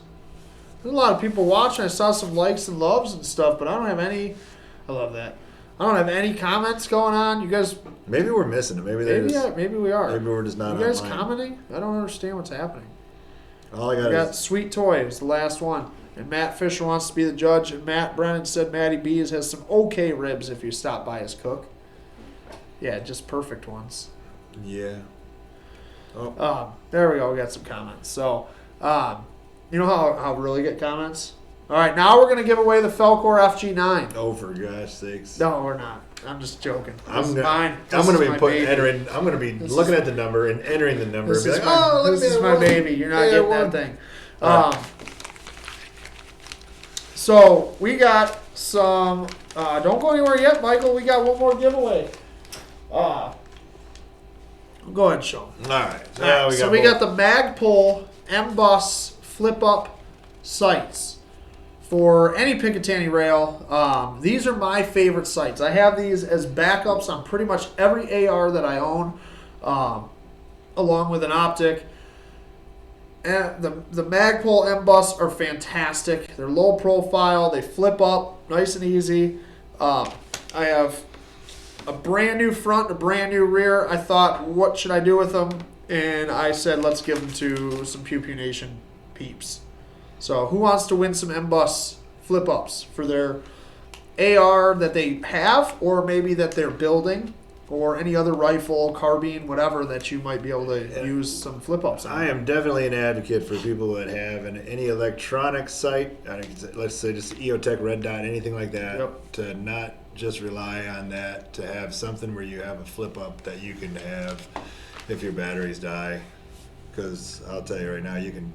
There's a lot of people watching. I saw some likes and loves and stuff, but I don't have any. I love that. I don't have any comments going on. You guys. Maybe we're missing it. Maybe we are. Maybe we're just not. You guys online. commenting? I don't understand what's happening. All I got, got Sweet Toy. It was the last one. And Matt Fisher wants to be the judge. And Matt Brennan said Matty B's has some okay ribs if you stop by his cook. Yeah, just perfect ones. Yeah. Oh. There we go. We got some comments. So, you know how I'll really get comments? All right, now we're going to give away the Felcor FG9. Oh, for gosh sakes. No, we're not. I'm just joking. I'm going to be entering. I'm going to be looking at the number and entering the number. This and be is like, this is my baby. You're not getting that thing. So we got some. Don't go anywhere yet, Michael. We got one more giveaway. Go ahead and show them. All right. We got the Magpul M-Bus flip-up sights for any Picatinny rail. These are my favorite sights. I have these as backups on pretty much every AR that I own, along with an optic. And the Magpul M-Bus are fantastic. They're low profile. They flip up nice and easy. I have a brand new front, a brand new rear. I thought, what should I do with them? And I said, let's give them to some Pew Pew Nation peeps. So who wants to win some M-Bus flip-ups for their AR that they have, or maybe that they're building, or any other rifle, carbine, whatever that you might be able to use some flip-ups on? I am definitely an advocate for people that have any electronic sight, let's say just EOTech Red Dot, anything like that, to not just rely on that, to have something where you have a flip-up that you can have if your batteries die. Because I'll tell you right now, you can.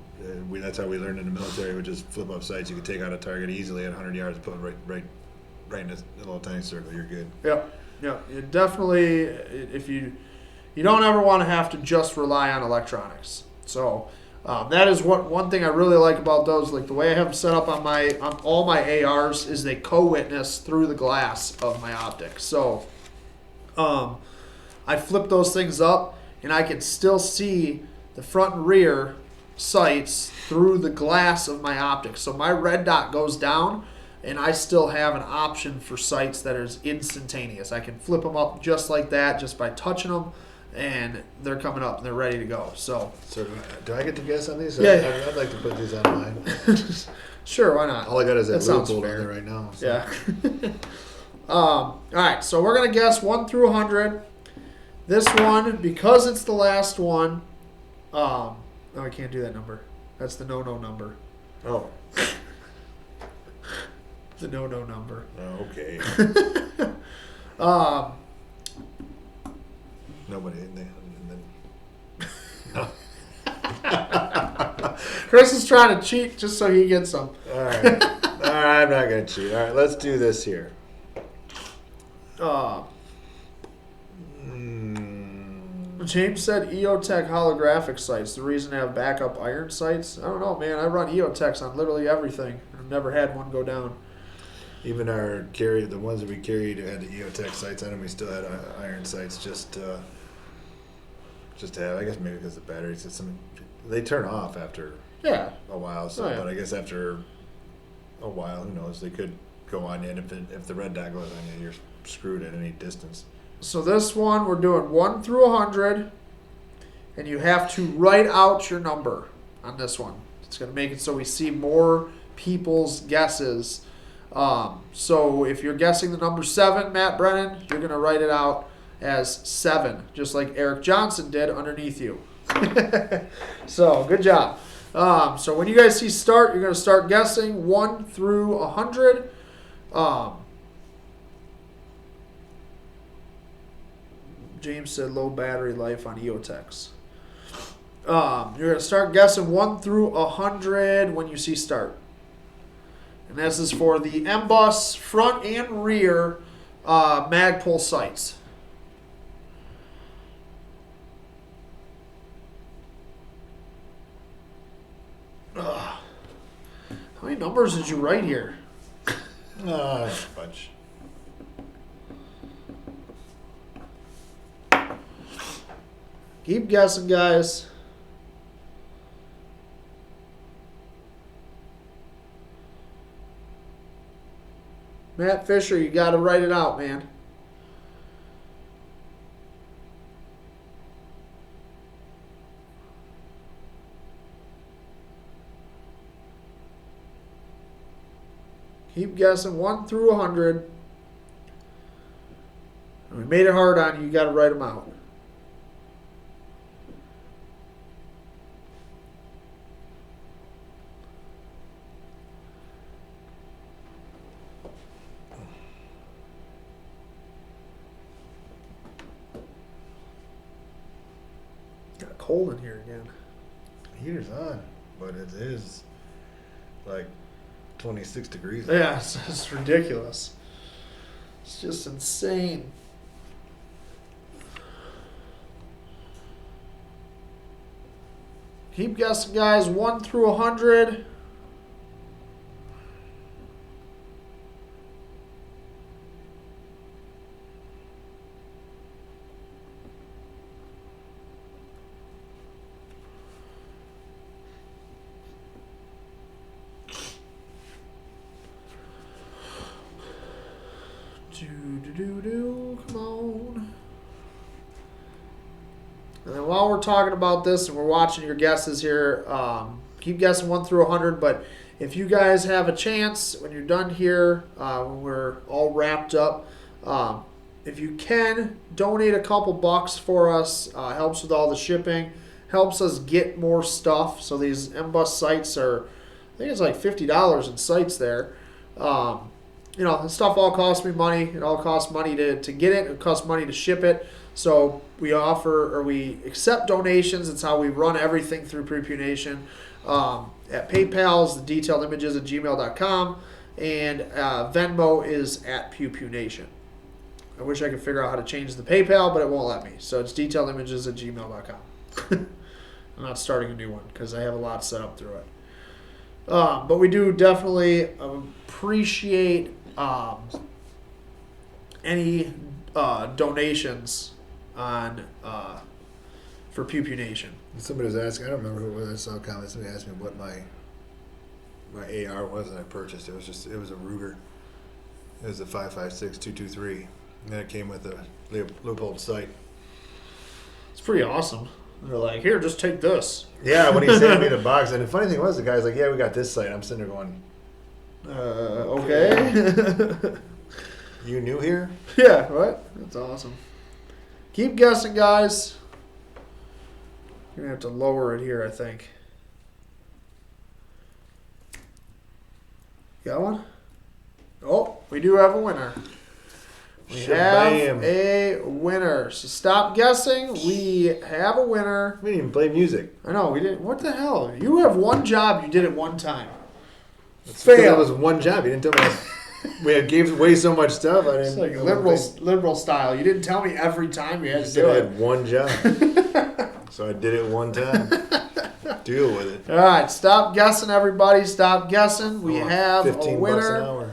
That's how we learned in the military, which is flip-up sights. You can take out a target easily at 100 yards and put it right in a little tiny circle. You're good. Yep. Yeah, you definitely. If you don't ever want to have to just rely on electronics. So that is one thing I really like about those. Like the way I have them set up on all my ARs is they co-witness through the glass of my optics. So I flip those things up and I can still see the front and rear sights through the glass of my optics. So my red dot goes down, and I still have an option for sights that is instantaneous. I can flip them up just like that, just by touching them, and they're coming up and they're ready to go. So do I get to guess on these? Yeah. I'd like to put these online. Sure, why not? All I got is that sounds loophole fair. on there right now. So. Yeah. All right, so we're going to guess 1 through 100. This one, because it's the last one, no, I can't do that number. That's the no-no number. Oh. The no-no number. Oh, okay. Nobody in there. No. Chris is trying to cheat just so he gets some. All right. I'm not going to cheat. All right, let's do this here. James said EOTech holographic sights. The reason to have backup iron sights? I don't know, man. I run EOTechs on literally everything. I've never had one go down. Even the ones that we carried had the EOTech sights on them. We still had iron sights just to have. I guess maybe because the batteries, they turn off after a while. So, But I guess after a while, who knows? They could go on you, and if the red dot goes on you, you're screwed at any distance. So this one, we're doing 1 through 100, and you have to write out your number on this one. It's going to make it so we see more people's guesses. So if you're guessing the number 7, Matt Brennan, you're going to write it out as 7, just like Eric Johnson did underneath you. So good job. So when you guys see start, you're going to start guessing 1 through 100. James said low battery life on EOTechs. You're going to start guessing 1 through 100 when you see start. And this is for the M-Bus front and rear Magpul sights. How many numbers did you write here? A bunch. Keep guessing, guys. Matt Fisher, you got to write it out, man. Keep guessing 1 through 100. We made it hard on you. You got to write them out. Got cold in here again. Heater's on, but it is like 26 degrees. Yeah, it's ridiculous. It's just insane. Keep guessing, guys. 1 through 100. Come on. And then while we're talking about this and we're watching your guesses here, keep guessing 1 through 100. But if you guys have a chance when you're done here, when we're all wrapped up, if you can donate a couple bucks for us, helps with all the shipping, helps us get more stuff. So these MBus sites are, I think it's like $50 in sites there. You know, the stuff all costs me money. It all costs money to get it. It costs money to ship it. So we offer, or we accept donations. It's how we run everything through PEW Nation. At PayPal's, the detailed images at gmail.com, and Venmo is at PEW PEW Nation. I wish I could figure out how to change the PayPal, but it won't let me. So it's detailed images at gmail.com. I'm not starting a new one because I have a lot set up through it. But we do definitely appreciate any donations on for PEW PEW Nation. Somebody was asking, I don't remember who it was, I saw a comment, somebody asked me what my AR was that I purchased. It was a Ruger. It was a 5.56-223. And then it came with a Leupold sight. It's pretty awesome. They're like, here, just take this. Yeah, when he sent me the box. And the funny thing was, the guy's like, yeah, we got this sight. I'm sitting there going, okay. You new here? Yeah, right? That's awesome. Keep guessing, guys. You're going to have to lower it here, I think. Got one? Oh, we do have a winner. We have a winner. So stop guessing. We have a winner. We didn't even play music. I know, we didn't. What the hell? You have one job. You did it one time. Fail. It was one job. You didn't tell me. We gave away so much stuff. I didn't. It's like liberal style. You didn't tell me every time you had to do I it. had one job. So I did it one time. Deal with it. All right, stop guessing, everybody. Stop guessing. We have a winner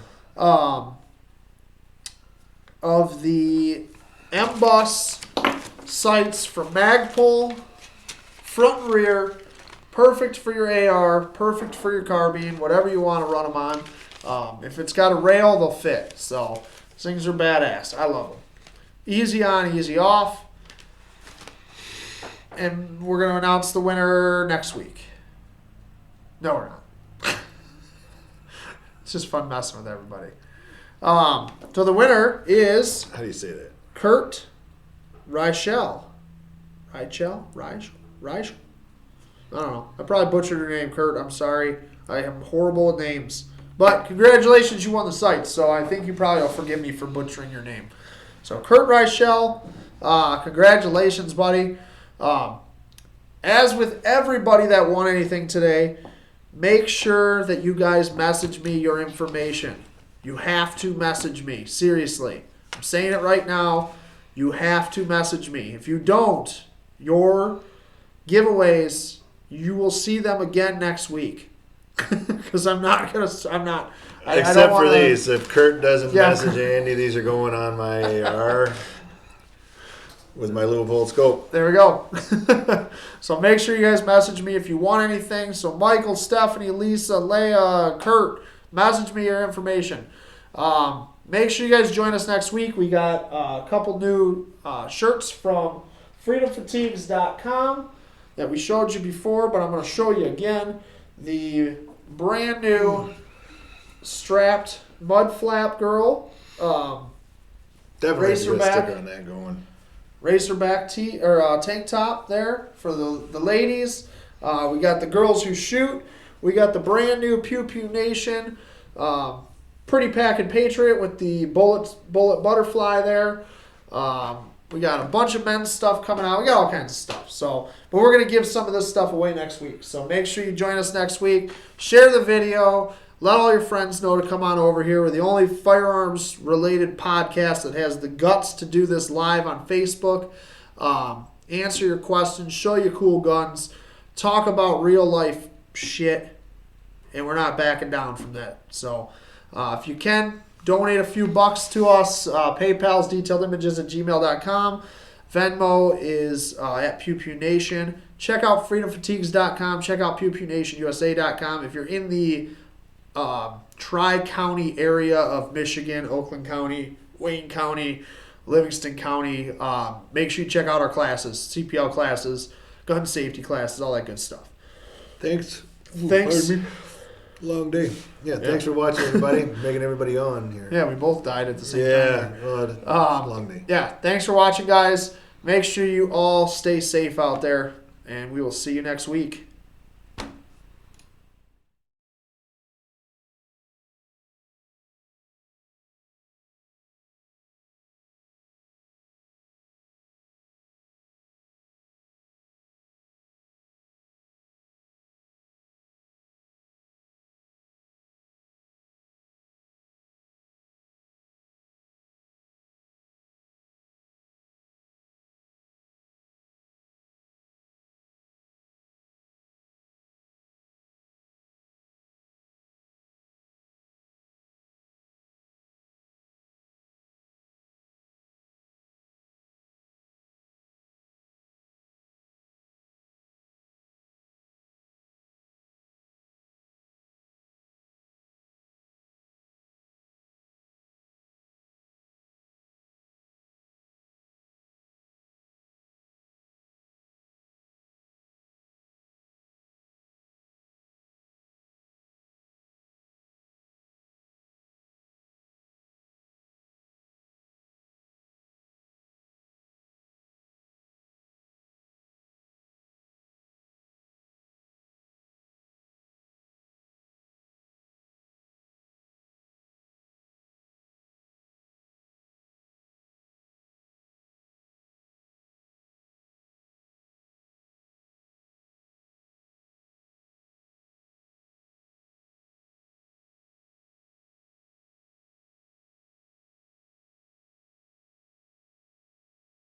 of the MBus sights from Magpul, front and rear, perfect for your AR, perfect for your carbine, whatever you want to run them on. If it's got a rail, they'll fit. So these things are badass. I love them. Easy on, easy off. And we're going to announce the winner next week. No, we're not. It's just fun messing with everybody. So the winner is... How do you say that? Kurt Reichel. Reichel? I don't know. I probably butchered your name, Kurt. I'm sorry. I am horrible at names. But congratulations, you won the site. So I think you probably will forgive me for butchering your name. So Kurt Reichel, congratulations, buddy. As with everybody that won anything today, make sure that you guys message me your information. You have to message me. Seriously. I'm saying it right now. You have to message me. If you don't, your giveaways, you will see them again next week. Because I'm not. Except for these. If Kurt doesn't message Andy, these are going on my AR. with my Louisville scope. There we go. So make sure you guys message me if you want anything. So Michael, Stephanie, Lisa, Leah, Kurt, message me your information. Make sure you guys join us next week. We got a couple new shirts from freedomfatigues.com that we showed you before, but I'm going to show you again. The brand new strapped mud flap girl. Definitely have to get a Racerback. sticker on that going. Racerback tank top there for the ladies. We got the girls who shoot. We got the brand new Pew Pew Nation Pretty Packin' Patriot with the bullet butterfly there. We got a bunch of men's stuff coming out. We got all kinds of stuff. So, but we're gonna give some of this stuff away next week. So make sure you join us next week. Share the video. Let all your friends know to come on over here. We're the only firearms-related podcast that has the guts to do this live on Facebook. Answer your questions, show you cool guns, talk about real-life shit, and we're not backing down from that. So if you can, donate a few bucks to us. PayPal's detailedImages@gmail.com. Venmo is at Pew Pew Nation. Check out freedomfatigues.com. Check out pewpewnationusa.com. If you're in the Tri-County area of Michigan, Oakland County, Wayne County, Livingston County, make sure you check out our classes, CPL classes, gun safety classes, all that good stuff. Thanks. Thanks. Pardon me. Long day. Yeah, thanks for watching, everybody. Making everybody on here. Yeah, we both died at the same time. Yeah, long day. Yeah, thanks for watching, guys. Make sure you all stay safe out there, and we will see you next week.